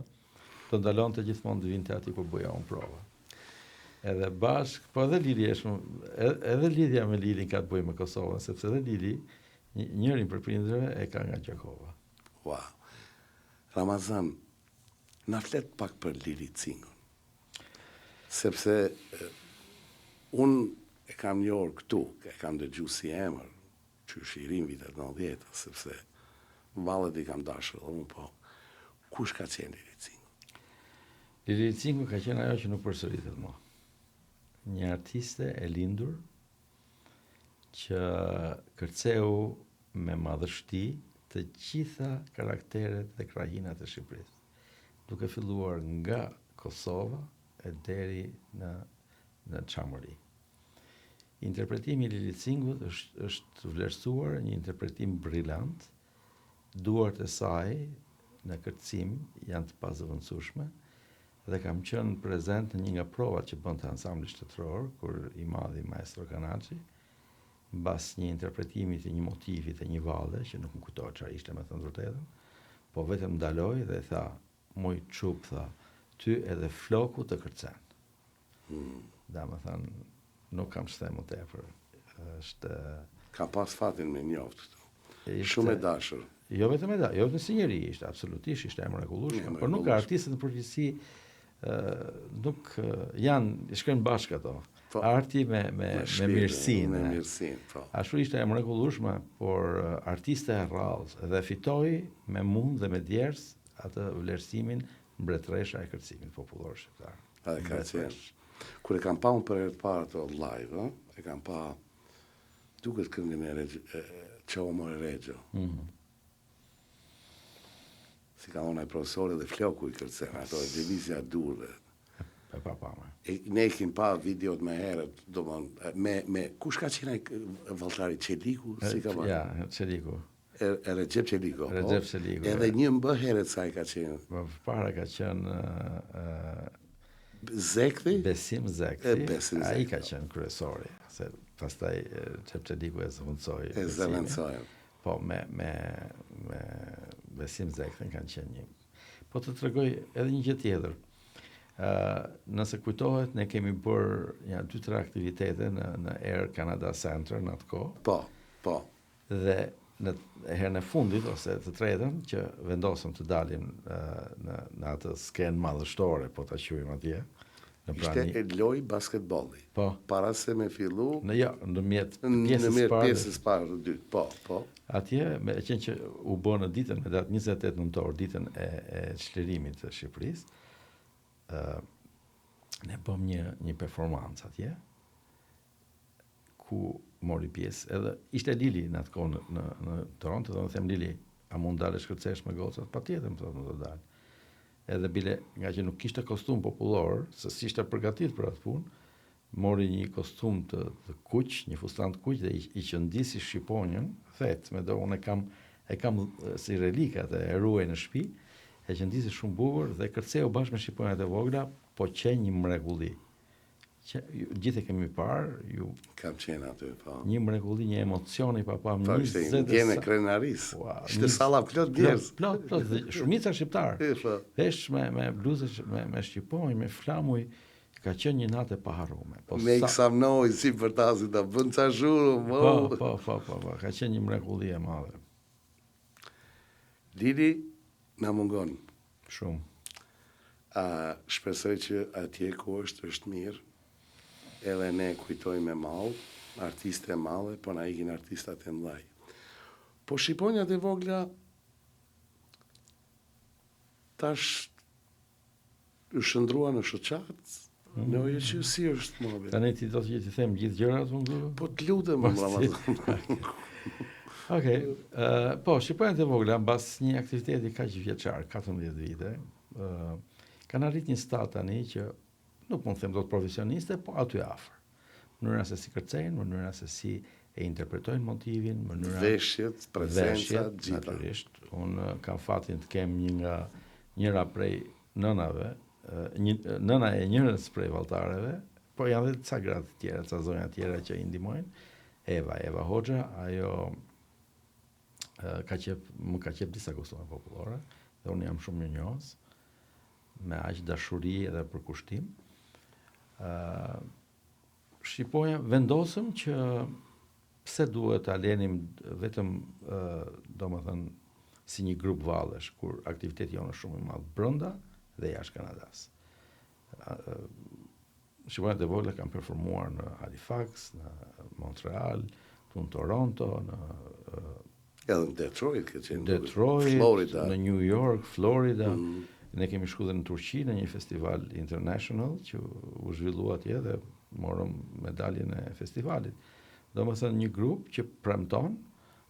të ndalonte gjithmonë të vinte aty ku bëja unë prova. Edhe bashk, po edhe Lili edhe lidhja me Lilin ka të bëjë me Kosovën, sepse edhe Lili, njërin për prindërve e ka nga Gjakova. Wow. Ramazan, na flet pak për Lili Cingun. Sepse unë e kam një orë këtu, e kam dëgju si emër, që shirin vitet 90, sepse vallet i kam dashur dhe unë, po, kush ka qenë Lili Cingu? Lili Cingu ka qenë ajo që nuk përsëritet më. Një artiste e lindur që kërceu me madhështi të gjitha karakteret dhe krahinat e Shqipërisë, duke filluar nga Kosova e deri në Çamëri. Interpretimi i Lili Cingut është vlerësuar, një interpretim brillant, duart e saj në kërcim janë të pazëvendësueshme dhe kam qenë prezent në një nga provat që bënte ansambli shtetëror, kur i madhi maestro Kanaçi, mbas një interpretimi të një motivi të një valle, që nuk më kujtohet çfarë ishte me thënë vërtetën, po vetëm ndaloi dhe tha, moj çup, tha, ty edhe floku të kërcen. Domethënë, nuk kam shtem më tepër. Është ka pas fatin me njoft këtu. Shumë e dashur. Jo vetëm jo vetëm si njeri ishte, absolutisht ishte e mrekullueshme, por nuk ka artistët në përgjithësi nuk janë shkojnë bashkë ato. Arti me mirësinë. Me mirësinë, po. Ashtu ishte e mrekullueshme, por artiste e rrallës dhe fitoi me mund dhe me djers atë vlerësimin mbretëresha e kërcimit popullor shqiptar. Edhe ka qenë. Kur e kam pa unë për herë të parë ato live, e kam pa duket këngën e Çao More Reggio. Si ka unë e profesore dhe floku i kërcen, ato e divizja durve. Ne i kim pa videot me herët, me kush ka qenë valltari Çeliku, si ka Ja, Çeliku. Recep Çeliku. Recep Çeliku. Edhe një mbë herët sa i ka qenë. Më para ka qenë Zekthi? Besim Zekthi. Ai ka qenë kryesori, se pastaj Recep Çeliku e zëvendësoi. E zëvendësoi. Po me Besim Zekthin kanë qenë një. Po të tregoj edhe një gjë tjetër. Nëse kujtohet, ne kemi bërë ja 2-3 aktivitete në Air Canada Center në atë kohë. Po. Dhe në herën e fundit ose të tretën që vendosëm të dalim në atë skenë madhështore, po ta quajmë atje. Ishte lojë basketbolli. Po. Para se me fillu. Në mjet pjesës parë të dytë. Po. Atje, me qenë që u bë në ditën me datë 28 nëntor, ditën e çlirimit të Shqipërisë, ne bëm një performancë atje, ku mori pjesë, edhe ishte Lili në atë kohë në Toronto, dhe më them Lili, a mund dalë shkërcesh me gocat? Patjetër, më thotë, më do dalë. Edhe bile, nga që nuk kishte kostum popullor, se si ishte përgatit për atë punë, mori një kostum të kuq, një fustan të kuq, dhe i qëndisi shqiponjën, thetë, me do unë e kam si relikat e ruaj në shtëpi, e qëndisi shumë bukur dhe kërceu bashkë me shqiponjat e vogla, po që një mrekulli. Gjithë e kemi parë, kam qenë aty, po. Një mrekulli, një emocioni, pa 20 ishte gjene krenaris. Ishte salla plot njerëz. Plot, dhe shumica shqiptarë. Vesh me bluzë, me shqiponj, me flamuj, ka qenë një natë e paharrume. Me i kësamnoj, si për tazi të bënë ca zhuru. Po, ka qenë një mrekulli e madhe. Lili, na mungon. Shumë. Shpresoj që atje ku është mirë, edhe ne kujtojmë me mall, artiste e madhe, po na ikin artistat e mëdhej. Po shqiponjat e vogla tash u shëndrua në shoqat, në ojë që si është mohabet. Tani ti do të them gjithë gjërat unë këtu? Po të lutem, Ramazan. Okej, po, shqiptarët e vogla, mbas një aktiviteti kaq vjeçar, 14 vite, kanë arrit një stad tani që nuk mund të them dot profesioniste, po aty afër. Mënyra se si kërcejnë, mënyra se si e interpretojnë motivin, mënyra Veshjet, prezenca, gjitha. Natyrisht. Unë kam fatin të kem njëra prej nënave, nëna e njërës prej valltareve, po janë dhe ca gratë të tjera, ca zonja tjera që i ndihmojnë. Eva Hoxha, ajo më ka qep disa kostume popullore, dhe unë jam shumë mirënjohës, me aq dashuri edhe për kushtim. Shqipoja vendosëm që pse duhet ta lenim vetëm domethënë si një grup vallesh, kur aktiviteti jonë është shumë i madh brenda dhe jashtë Kanadas. Shqiptarët e vogla kanë performuar në Halifax, në Montreal, në Toronto, edhe në Detroit, Florida, në New York, Florida. Ne kemi shku dhe në Turqi në një festival international që u zhvillua atje dhe morëm medaljen e festivalit. Domethënë një grup që premton,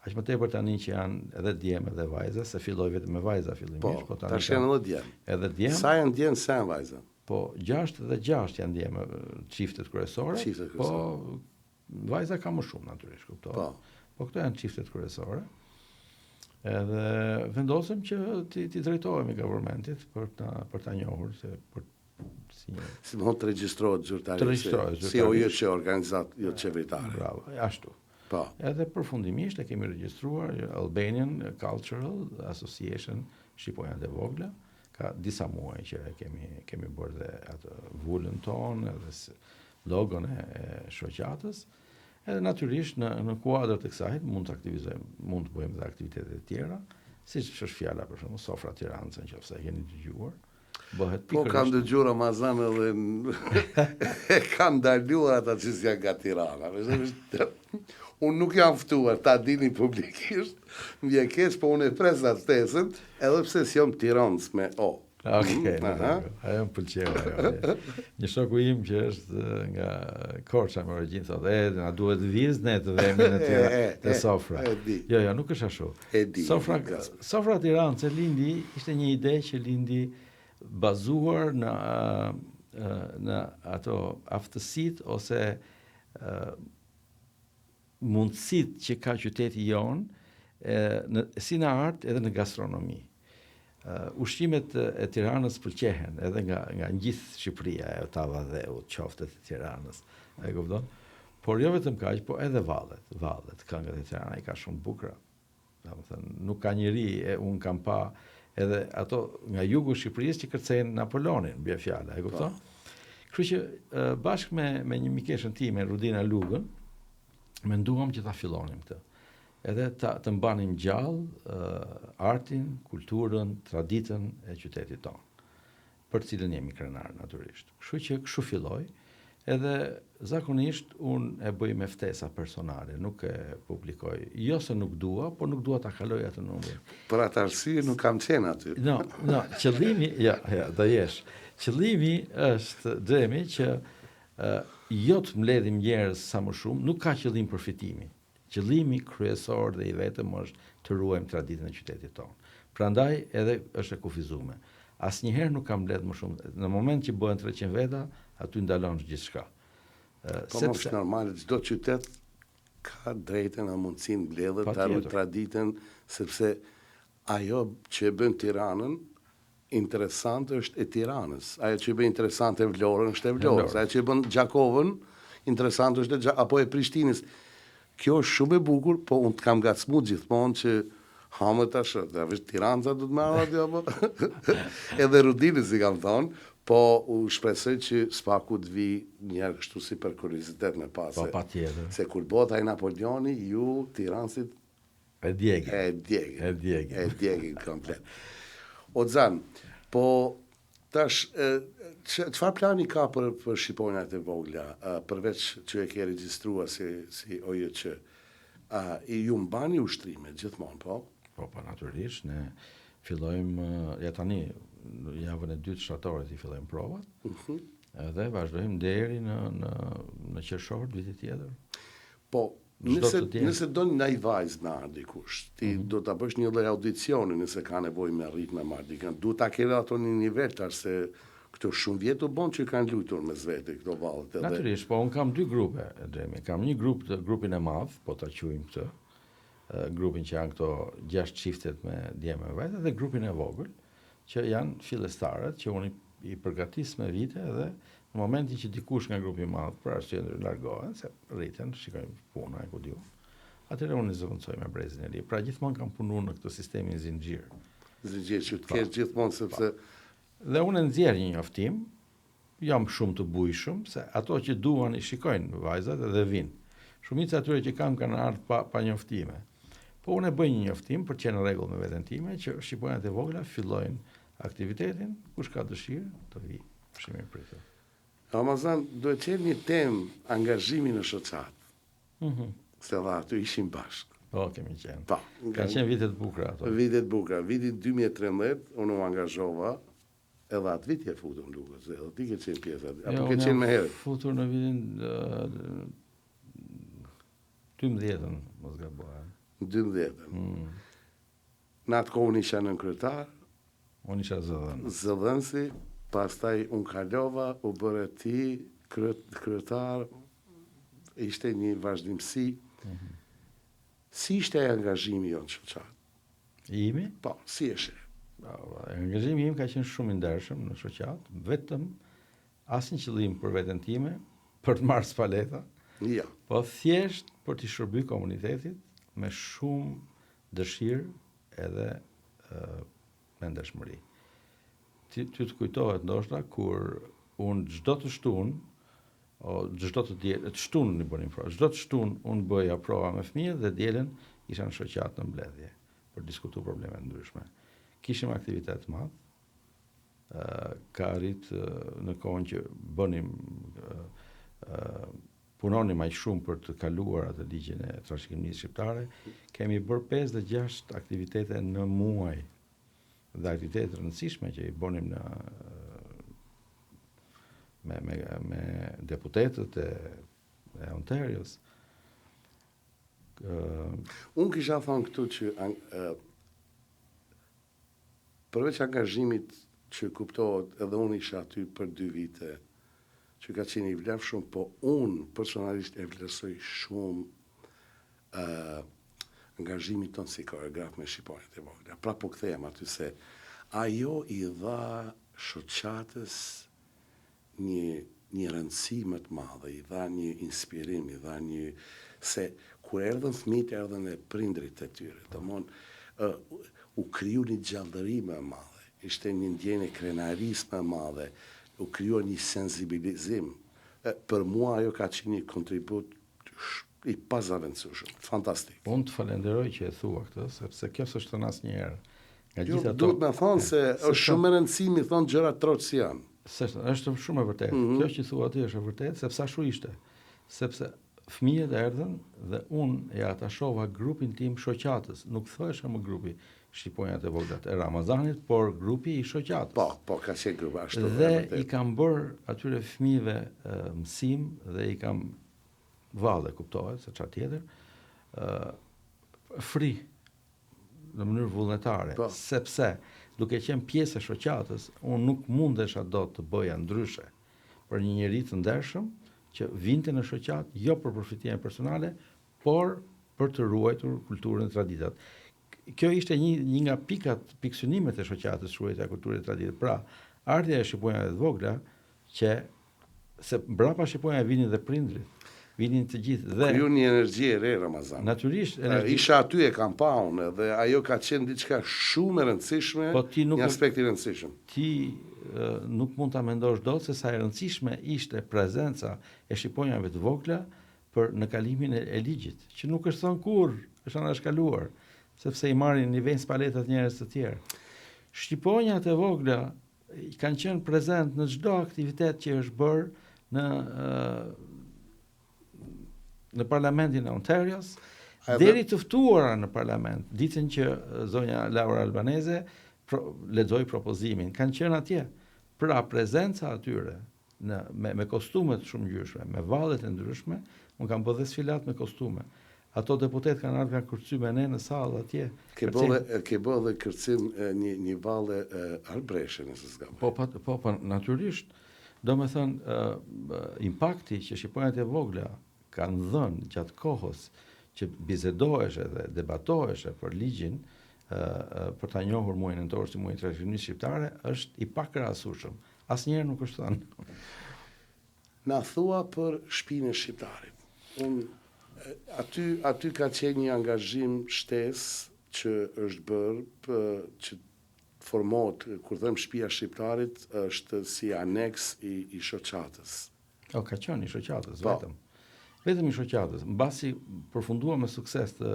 aq më tepër tani që janë edhe djemë edhe vajza, se filloi vetëm me vajza fillimisht, po tani tash janë edhe djemë. Edhe djemë. Sa janë djemë, sa janë vajza? Po 6 dhe 6 janë djemë çiftet kryesore. Po vajza ka më shumë natyrisht, kuptoj. Po këto janë çiftet kryesore. Edhe vendosëm që ti drejtohemi governmentit për ta njohur se si më të regjistrohet zyrtari, si ojë që organizat jo qeveritare. Bravo, ashtu. Po. Edhe përfundimisht e kemi regjistruar Albanian Cultural Association Shqipojat e vogla, ka disa muaj që kemi bërë dhe atë vullën tonë edhe logon e shoqatës. Edhe natyrisht në kuadër të kësaj mund të aktivizojmë, mund të bëjmë dhe aktivitete të tjera, siç është fjala për shembull Sofra Tirancën, nëse e keni dëgjuar. Po kam dëgjuar Ramazan edhe e kam ndaluar ata që janë nga Tirana. Unë nuk jam ftuar, ta dini publikisht, më vjen keq, po unë e pres atë stesën, edhe pse jam tiranc me o. Okej, ajo më pëlqeu ajo. Një shoku im që është nga Korça me origjinë thotë, na duhet vizë ne të vemi në Tiranë te Sofra. Jo, nuk është ashtu. Sofra Tirancë lindi, ishte një ide që lindi bazuar në ato aftësitë ose mundësitë që ka qyteti jonë si në art edhe në gastronomi. Ushqimet e Tiranës pëlqehen edhe nga gjithë Shqipëria, e tava dhe qoftet e Tiranës, e kupton? Por jo vetëm kaq, po edhe vallet, këngët e Tiranës ka shumë bukura. Domethënë nuk ka njëri, unë kam pa edhe ato nga jugu Shqipërisë që kërcejnë Napoleonin, bie fjala, e kupton? Kështu që bashkë me një mikeshën time, Rudina Lugën, menduam që ta fillonim këtë. Edhe të mbanim gjallë artin, kulturën, traditën e qytetit tonë, për cilën jemi krenar natyrisht. Kështu që kështu filloi, edhe zakonisht unë e bëj me ftesa personale, nuk e publikoj. Jo se nuk dua, por nuk dua ta kaloj atë numër. Për atë arsye nuk kam qenë aty. No, qëllimi, do jesh. Qëllimi është dremi që jo të mbledhim njerëz sa më shumë, nuk ka qëllim përfitimi. Qëllimi kryesor dhe i vetëm është të ruajmë traditën e qytetit tonë. Prandaj edhe është e kufizuar. Asnjëherë nuk kam mbledh më shumë. Në moment që bëhen 300 veta, aty ndalon gjithçka. Po është normale, çdo qytet ka drejtën e mundësinë mbledhë të ruajë traditën, sepse ajo që e bën Tiranën interesante është e Tiranës. Ajo që e bën interesante Vlorën është e Vlorës. Ajo që e bën Gjakovën interesante është apo e Prishtinës. Kjo është shumë e bukur, po unë të kam gacmu gjithmonë që hamë tash, Tiranca du të marrë aty apo? Edhe Rudinës si kam thonë, po u shpresoj që s'paku të vi njerë kështu si për kuriozitet me pas. Se kur bota i Napoleoni, ju Tirancit e djegin komplet. O Zan, po tash, çfarë plani ka për shqiponjat e vogla, përveç që e ke regjistruar si OJQ, ju mbani ushtrime gjithmonë, po? Po, natyrisht, ne fillojmë, ja tani, në javën e 2 të shtatorit I fillojmë provat. Edhe vazhdojmë deri në qershor të vitit tjetër. Po, nëse do një vajzë me ardhi dikush, ti do ta bësh një lloj audicioni nëse ka nevojë me arrit me marrë dikën. Duhet ta ketë ato në nivel tash se këto shumë vjet u bon që kanë luajtur mes vetë këto vallet edhe. Natyrisht, po un kam 2 grupe, Xhemi. Kam një grup, grupin e madh, po ta quajmë këtë, grupin që janë këto 6 çiftet me djemë e vajza dhe grupin e vogël, që janë fillestarët që unë I përgatis me vite edhe në momentin që dikush nga grupi I madh për arsye të largohen, se rriten, shikojmë puna e ku diu. Atëherë unë zëvendësoj me brezin e ri. Pra gjithmonë kam punuar në këtë sistemin zinxhir. Zinxhir që të kesh gjithmonë sepse dhe unë nxjerr një njoftim, jam shumë të bujshëm se ato që duan I shikojnë vajzat edhe vinë. Shumica atyre që kanë ardhur pa njoftime. Po unë e bëj një njoftim për të qenë në rregull me veten time që shqiponjat e vogla fillojnë aktivitetin, kush ka dëshirë të vi, shumë pritë. Ramazan, duhet të një temë angazhimi në shoqat. Se dha aty ishim bashkë. Po, kemi qenë. Pa. Ka qenë vitet bukura ato. Vitet bukura. Vitin 2013, unë u angazhova, edhe atë vit je futur në duket, edhe ti ke qenë pjesë aty. Apo ke qenë më herët? Futur në vitin 12-ën, mos gaboja. 12-ën. Në atë kohë unë isha nën kryetar, unë isha zëdhën. Zëdhënsi, pastaj unë kalova, u bëre ti, kryetar, ishte një vazhdimsi. Si ishte angazhimi jonë shoqat? Imi? Po, si eshe? Angazhimi im ka qenë shumë I ndershëm në shoqat, vetëm asnjë qëllim për veten time, për të marrë spaleta. Ja. Po thjesht për të shërbyer komunitetit me shumë dëshirë edhe me ndershmëri. Ty të kujtohet ndoshta kur unë çdo të shtunë, çdo të diel, të shtunën I bënim prova. Çdo të shtunë unë bëja prova me fëmijët dhe dielën isha në shoqat në mbledhje për diskutuar probleme të ndryshme. Kishim aktivitet të madh. Ka arrit në kohën që bënim punonim aq shumë për të kaluar atë ligjin e trashëgimisë shqiptare, kemi bërë 5 dhe 6 aktivitete në muaj. Dhe aktivitetet të rëndësishme që I bënim me deputetët e Ontarios. Unë kisha thënë këtu që përveç angazhimit që kuptohet edhe unë isha aty për 2 vite, që ka qenë I vlefshëm, po unë personalisht e vlerësoj shumë angazhimit tonë si koreograf me shqiponjat e vogla. Pra po kthehem aty se ajo I dha shoqatës një rëndësi më të madhe, I dha një inspirim, I dha një se kur erdhën fëmijët erdhën e prindrit e tyre. Domthonë u kriju një gjallëri më e madhe, ishte një ndjenjë krenarisë më e madhe, u kriju një sensibilizim. Për mua ajo ka qenë një kontribut I pazaventshëm, fantastik. Unë të falenderoj që e thua këtë, sepse kjo s'është thënë asnjëherë. Nga gjithë ato. Duhet me thonë se është shumë e rëndësishme thonë gjëra trotë si janë. Është shumë e vërtetë. Kjo që thua ti është e vërtetë, sepse ashtu ishte. Sepse fëmijët erdhën dhe unë ja atashova grupin tim shoqatës. Nuk thësha më grupi shqiponjat e vogla e Ramazanit, por grupi I shoqatës. Po, ka qenë grup ashtu. Dhe I kam bërë atyre fëmijëve mësim dhe I kam valle, kuptohet, se çfarë tjetër, free, në mënyrë vullnetare, sepse duke qenë pjesë e shoqatës, unë nuk mundesha dot të bëja ndryshe për një njerëz të ndershëm që vinte në shoqat jo për përfitime personale, por për të ruajtur kulturën e traditat. Kjo ishte një nga pikësynimet e shoqatës, ruajtja e kulturës e traditat. Pra, ardha e shqiponjave të vogla që se mbrapa shqiponjave vinin dhe prindrit, vinin të gjithë dhe kriju një energji e re Ramazan. Natyrisht, isha aty e kam pa unë dhe ajo ka qenë diçka shumë e rëndësishme, një aspekt I rëndësishëm. Ti nuk mund ta mendosh dot se sa e rëndësishme ishte prezenca e shqiponjave të vogla për në kalimin e ligjit, që nuk është thënë kurrë, është anashkaluar, sepse I marrin në vend paletat njerëz të tjerë. Shqiponjat e vogla kanë qenë prezent në çdo aktivitet që është bërë në parlamentin e Ontarios, deri të ftuara në parlament. Ditën që zonja Laura Albanese lexoj propozimin, kanë qenë atje. Pra prezenca atyre me kostumet shumë ngjyrshme, me vallet e ndryshme, unë kam bërë dhe sfilat me kostume. Ato deputet kanë ardhur kanë kërcy me ne në sallë atje. Ke bërë dhe kërcim një valle Arbreshe, nëse s'gaboj. Po, natyrisht. Do me thënë, impakti që shqiptarët e vogla kanë dhënë gjatë kohës që bizedoheshe dhe debatoheshe për ligjin, për ta njohur muajin nëntor si muaj i trashëgimisë shqiptare, është i pakrahasueshëm. Asnjëherë nuk është thënë. Na thua për shtëpinë e shqiptarit. Aty ka qenë një angazhim shtesë që është bërë që formohet, kur them shtëpia e shqiptarit, është si aneks i shoqatës. Ka qenë i shoqatës, vetëm. Vetëm i shoqatës. Mbasi përfundua me sukses të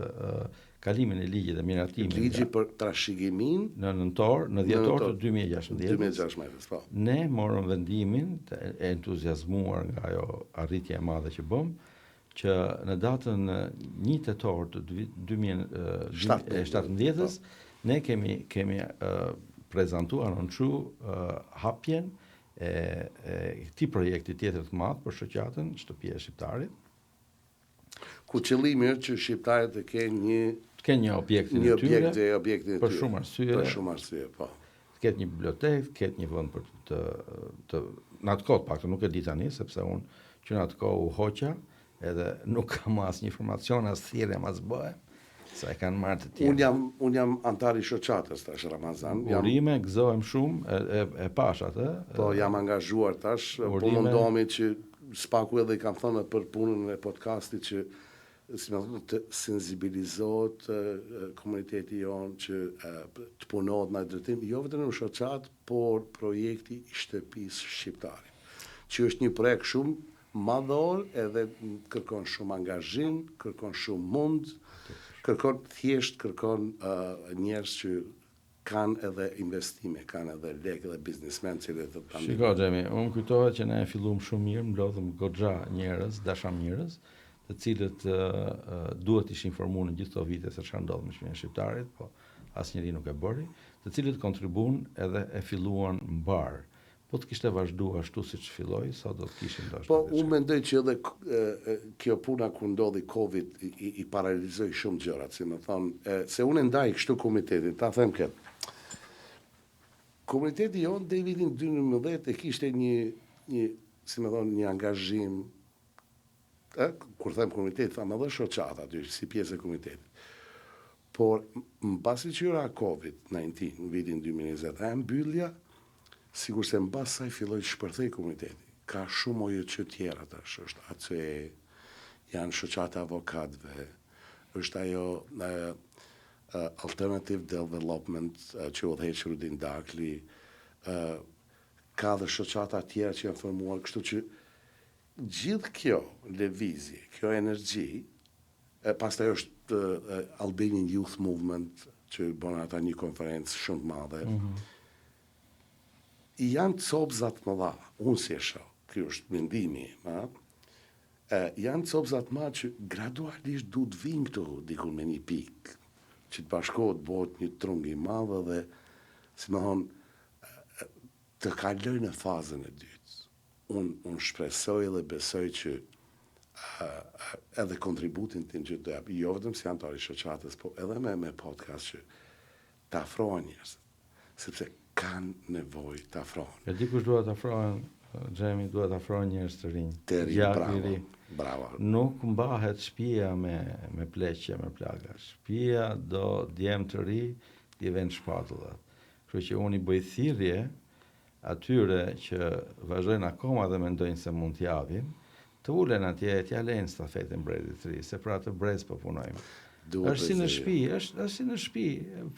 kalimin e ligjit dhe miratimin. Ligji për trashëgimin në dhjetor të 2016. 2016, po. Ne morëm vendimin të entuziazmuar nga ajo arritje e madhe që bëm, që në datën 1 tetor të 2017-s ne kemi prezantuar hapjen e këtij projekti tjetër të madh për shoqatën Shtëpia e Shqiptarit. Ku qëllimi është që shqiptarët të kenë një objektin e tyre për shumë arsye. Për shumë arsye, po. Të ketë një bibliotekë, të ketë një vend për të në atë kohë paktën nuk e di tani sepse unë që në atë kohë u hoqa edhe nuk kam asnjë informacion as thirrje as bëhe. Sa e kanë marrë të tjerë. Unë jam antar i shoqatës tash Ramazan. Urime, gëzohem shumë, e pash atë. Po, jam angazhuar tash, po mundohemi që spaku edhe i kam thënë për punën e podcastit që të sensibilizohet komuniteti jonë që të punohet në drejtim, jo vetëm në shoqat, por projekti i shtëpisë shqiptare. Që është një projekt shumë madhor, edhe kërkon shumë angazhim, kërkon shumë mund, kërkon njerëz që kanë edhe investime, kanë edhe lekë dhe biznesmen që dhe të pandemi. Shiko, Xhemi, unë kujtohet që ne e filluam shumë mirë, mblodhëm goxha njerëz, dashamirës, të cilët duhet ishin informuar në gjithë këto vite se çfarë ndodh me shtëpinë e shqiptarit, po asnjëri nuk e bëri, të cilët kontribuan edhe e filluan mbar. Po të kishte vazhduar ashtu siç filloi, sot do të kishin ndoshta. Po unë mendoj që edhe kjo puna kur ndodhi Covid i paralizoi shumë gjërat, si më thonë, se unë ndaj kështu komitetin, ta them këtë. Komuniteti jonë deri vitin 2019 e kishte një si më thonë, një angazhim, kur them komunitet, thamë edhe shoqata aty, si pjesë e komunitetit. Por mbasi që ra Covid-19 në vitin 2020, e mbyllja, sigur se mbas saj filloi të shpërthej komuniteti. Ka shumë OJC tjera tash, është ACE, janë shoqata avokatëve, është ajo Alternative Development që udhëheq Rudin Dakli, ka dhe shoqata tjera që janë formuar, kështu që gjithë kjo lëvizje, kjo energji, pastaj është Albanian Youth Movement që bën ata një konferencë shumë të madhe. Janë copzat më dha, unë si e shoh, kjo është mendimi, janë copzat më që gradualisht duhet vinë këtu diku me një pikë, që të bashkohet bëhet një trung i madh dhe, si më thonë, të kaloj në fazën e dytë. Unë shpresoj dhe besoj që edhe kontributin tim që do jap, jo vetëm si antar i shoqatës, po edhe me podcast që të afrohen njerëz, sepse kanë nevojë të afrohen. E dikush duhet të afrohen, Xhemi, duhet të afrohen njerëz të rinj. Të rinj, bravo. Nuk mbahet shtëpia me pleqje, me plaga. Shtëpia do djem të ri, t'i vend shpatullat. Kështu që unë i bëj thirrje atyre që vazhdojnë akoma dhe mendojnë se mund t'japin, të ulen atje, t'ja lejnë stafetën brezit të ri, se pra të brez po punojmë. Është si në shtëpi, është si në shtëpi.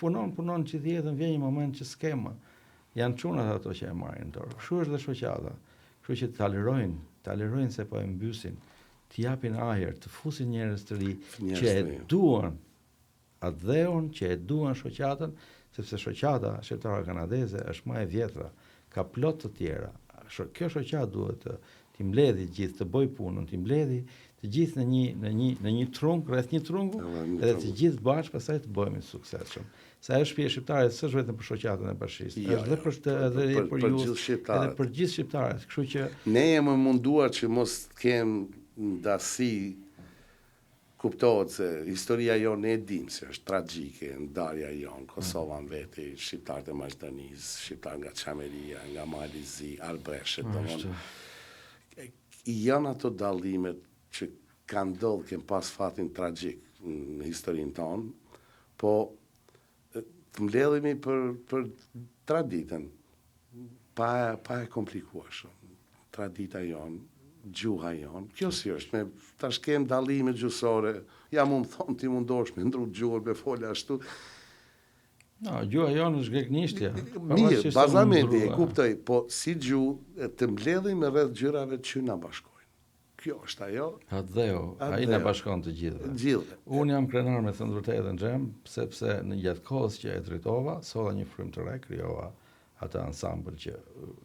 Punon që jetën, vjen një moment që skema. Janë çunat ato që e marrin dorë. Kështu është dhe shoqata. Kështu që talerojnë se po e mbysin, t'i japin ajër, të fusin njerëz të ri që e duan atë dheun, që e duan shoqatën, sepse shoqata shqiptare kanadeze është më e vjetra, ka plot të tjera. Kjo shoqatë duhet ti mbledhi gjithë, të bëj punën, ti mbledhi të gjithë në një trung, rreth një trungu, edhe të gjithë bashkë pastaj të bëhemi të suksesshëm. Se ajo shtëpia shqiptare s'është vetëm për shoqatën e bashkisë, është edhe për ju, edhe për gjithë shqiptarët. Kështu që ne jemi munduar që mos kem ndasi. Kuptohet se historia jonë e dim se është tragjike, ndarja jonë, Kosova në veti, shqiptarët e Maqedonisë, shqiptarë nga Çameria, nga Malizi, Arbreshet, janë ato dallimet që kanë ndodhur, kem pas fatin tragjik në historinë tonë, po të mbledhemi për traditën, pa e komplikuar shumë. Tradita jonë, gjuha jonë, kjo si është, tash kem dallime gjuhësore, ja mund thonë ti mundosh me ndru gjuhën, me folja ashtu. No, gjuha jonë është greknishtja. Mirë, bazamenti, e kuptoj, po si gjuhë të mbledhim rreth gjërave që na bashkojnë. Kjo është ajo. Ai na bashkon të gjithëve. Unë jam krenar me thënë vërtetën Xhem, sepse në gjatë kohës që e drejtova, solla një frymë të re, krijova atë ansambël që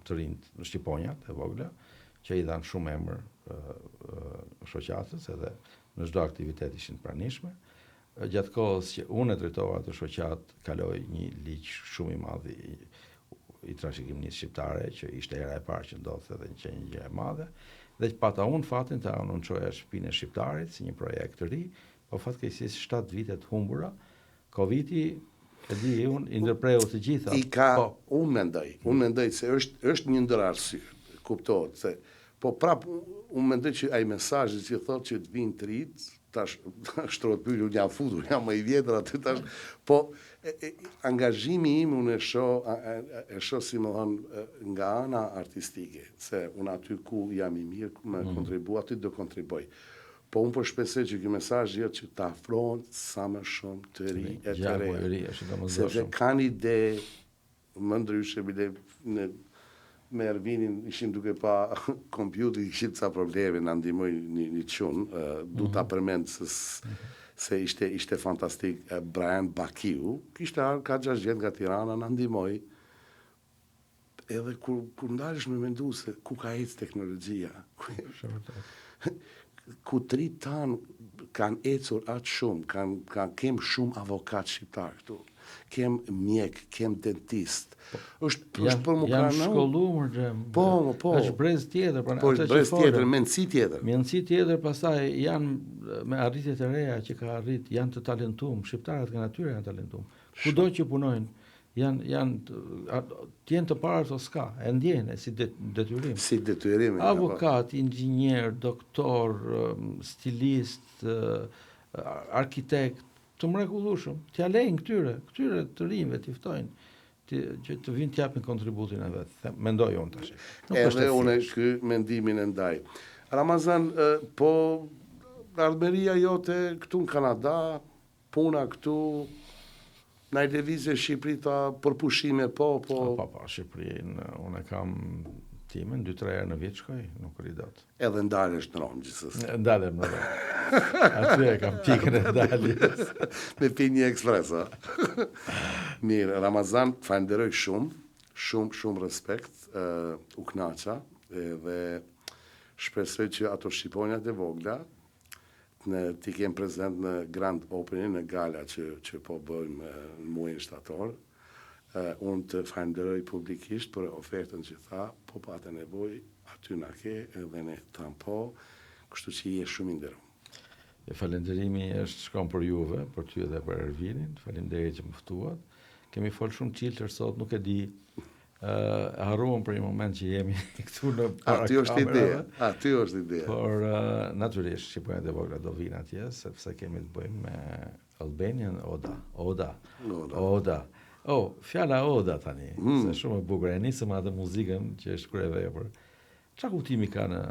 të rinjt në Shqiponjat e vogla, që i dhanë shumë emër shoqatës edhe në çdo aktivitet ishin të pranishme. Gjatë kohës që unë e drejtova atë shoqat, kaloi një ligj shumë i madh i trashëgimisë shqiptare, që ishte era e parë që ndodhte edhe që një gjë e madhe, dhe pata unë fatin të anuncoja shtëpinë e shqiptarit si një projekt të ri, po fatkeqësisht 7 vite të humbura, Covidi e di unë i ndërpreu të gjitha. Unë mendoj se është një ndër arsye. Kuptohet se po prap unë mendoj që ai mesazhi që thotë që të vinë të rit, tash shtrohet pyetje, unë jam futur, jam më i vjetër aty tash, po angazhimi im unë e shoh si më thon nga ana artistike, se unë aty ku jam i mirë, ku më kontribuoj, aty do kontribuoj. Po unë po shpresoj që ky mesazh jetë që ta afrohen sa më shumë të ri e të re. Sepse kanë ide më ndryshe bile me Ervinin ishim duke pa kompjuter, ishim ca probleme, na ndihmoi një çun, du ta përmend se ishte fantastik. Brian Bakiu, kishte ka 6 vjet nga Tirana, na ndihmoi. Edhe kur ndalesh me mendu se ku ka ecë teknologjia, ku të rit tanë kanë ecur atë shumë, kem shumë avokat shqiptar këtu. Kem mjek, kem dentist. Është për më janë shkolluar Xhem. Po. Është brez tjetër, po është brez tjetër, mendsi tjetër. Mendsi tjetër, pastaj janë me arritjet e reja që ka arrit, janë të talentuar, shqiptarët nga natyra janë talentuar. Kudo që punojnë, janë të parë o s'ka, e ndjene si detyrim. Si detyrim. Avokat, inxhinier, doktor, stilist, arkitekt, të mrekullueshëm, t'ja lejnë këtyre të rinjve t'i ftojnë, që të vinë t'japin kontributin e vet. Mendoj unë tash. Edhe unë ky mendimin e ndaj. Ramazan, po ardhmeria jote këtu në Kanada, puna këtu, na i lëvizje Shqipëri ta për pushime, po. Shqipërinë, unë kam timen, 2-3 herë në vit shkoj, nuk ridot. Edhe ndalesh në Rom gjithsesi. Ndalem në Rom. Aty e kam pikën e daljes. Me pi një ekspres, a? Mirë, Ramazan, falenderoj shumë respekt, u knaqa, dhe shpresoj që ato shqiponjat e vogla, ti kem prezent në Grand Opening, në gala që po bëjmë në muajin shtator. Unë të falenderoj publikisht për ofertën që tha, po patë nevojë, aty na ke, edhe ne tam po, kështu që je shumë i nderuar. Falenderimi është shkon për juve, për ty edhe për Ervinin, falenderoj që më ftuat. Kemi folë shumë qiltër sot, nuk e di, harruam për një moment që jemi këtu në para kamerave. Aty është ideja. Por natyrisht shqiponjat e vogla do vinë atje, sepse kemi të bëjmë me Albanian Oda. Fjala Oda tani, se shumë e bukur, e nisëm atë muzikën që është kur e vepër. Çfarë kuptimi ka në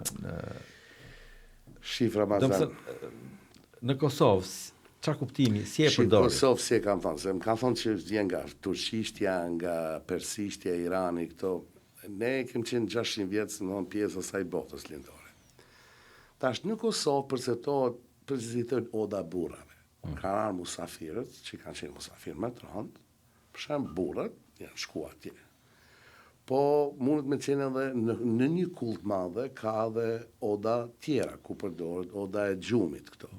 Shifra Ramazan? Në Kosovë, çfarë kuptimi, si e përdori? Kosovë si e kam thonë, se më kanë thonë që vjen nga turqishtja, nga persishtja, Irani, këto. Ne kemi qenë 600 vjetë së në pjesë asaj botës lindore. Tash në Kosovë përzitojnë Oda burrave. Kanë arë musafirët, që kanë qenë musafirë më të rëndë, për shemë burët, janë shku atje. po mundet me qenë edhe në një kult madhe ka edhe oda tjera ku përdoret oda e gjumit këto.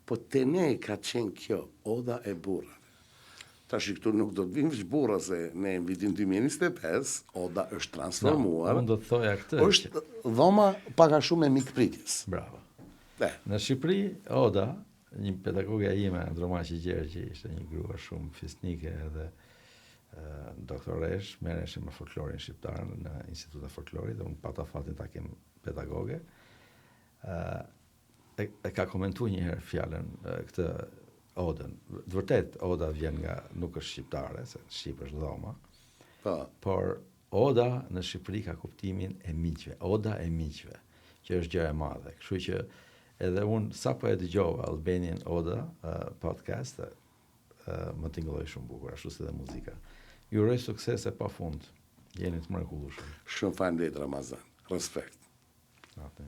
Po te ne ka qenë kjo oda e burrave. Tash këtu nuk do të vinë veç burra se ne në vitin 2025 oda është transformuar. Unë do të thoja këtë. Është dhoma pak a shumë e mikpritjes. Bravo. Ne. Në Shqipëri, Oda, një pedagogja ime, Andromaqi Gjergji, ishte një grua shumë fisnike edhe doktoresh, merreshin me folklorin shqiptar në Institutin e Folklorit, dhe unë pata fatin ta kem pedagoge. E ka komentuar një herë fjalën këtë Odën. Vërtet Oda vjen nga, nuk është shqiptare, se Shqip është dhoma, por Oda në Shqipëri ka kuptimin e miqve, Oda e miqve, që është gjë e madhe. Kështu që edhe unë sapo e dëgjova Albanian Oda podcast, më tingëlloi shumë bukur, ashtu si dhe muzika. Ju uroj suksese pafund. Jeni të mrekullueshëm. Shumë faleminderit Ramazan. Respekt. Atë.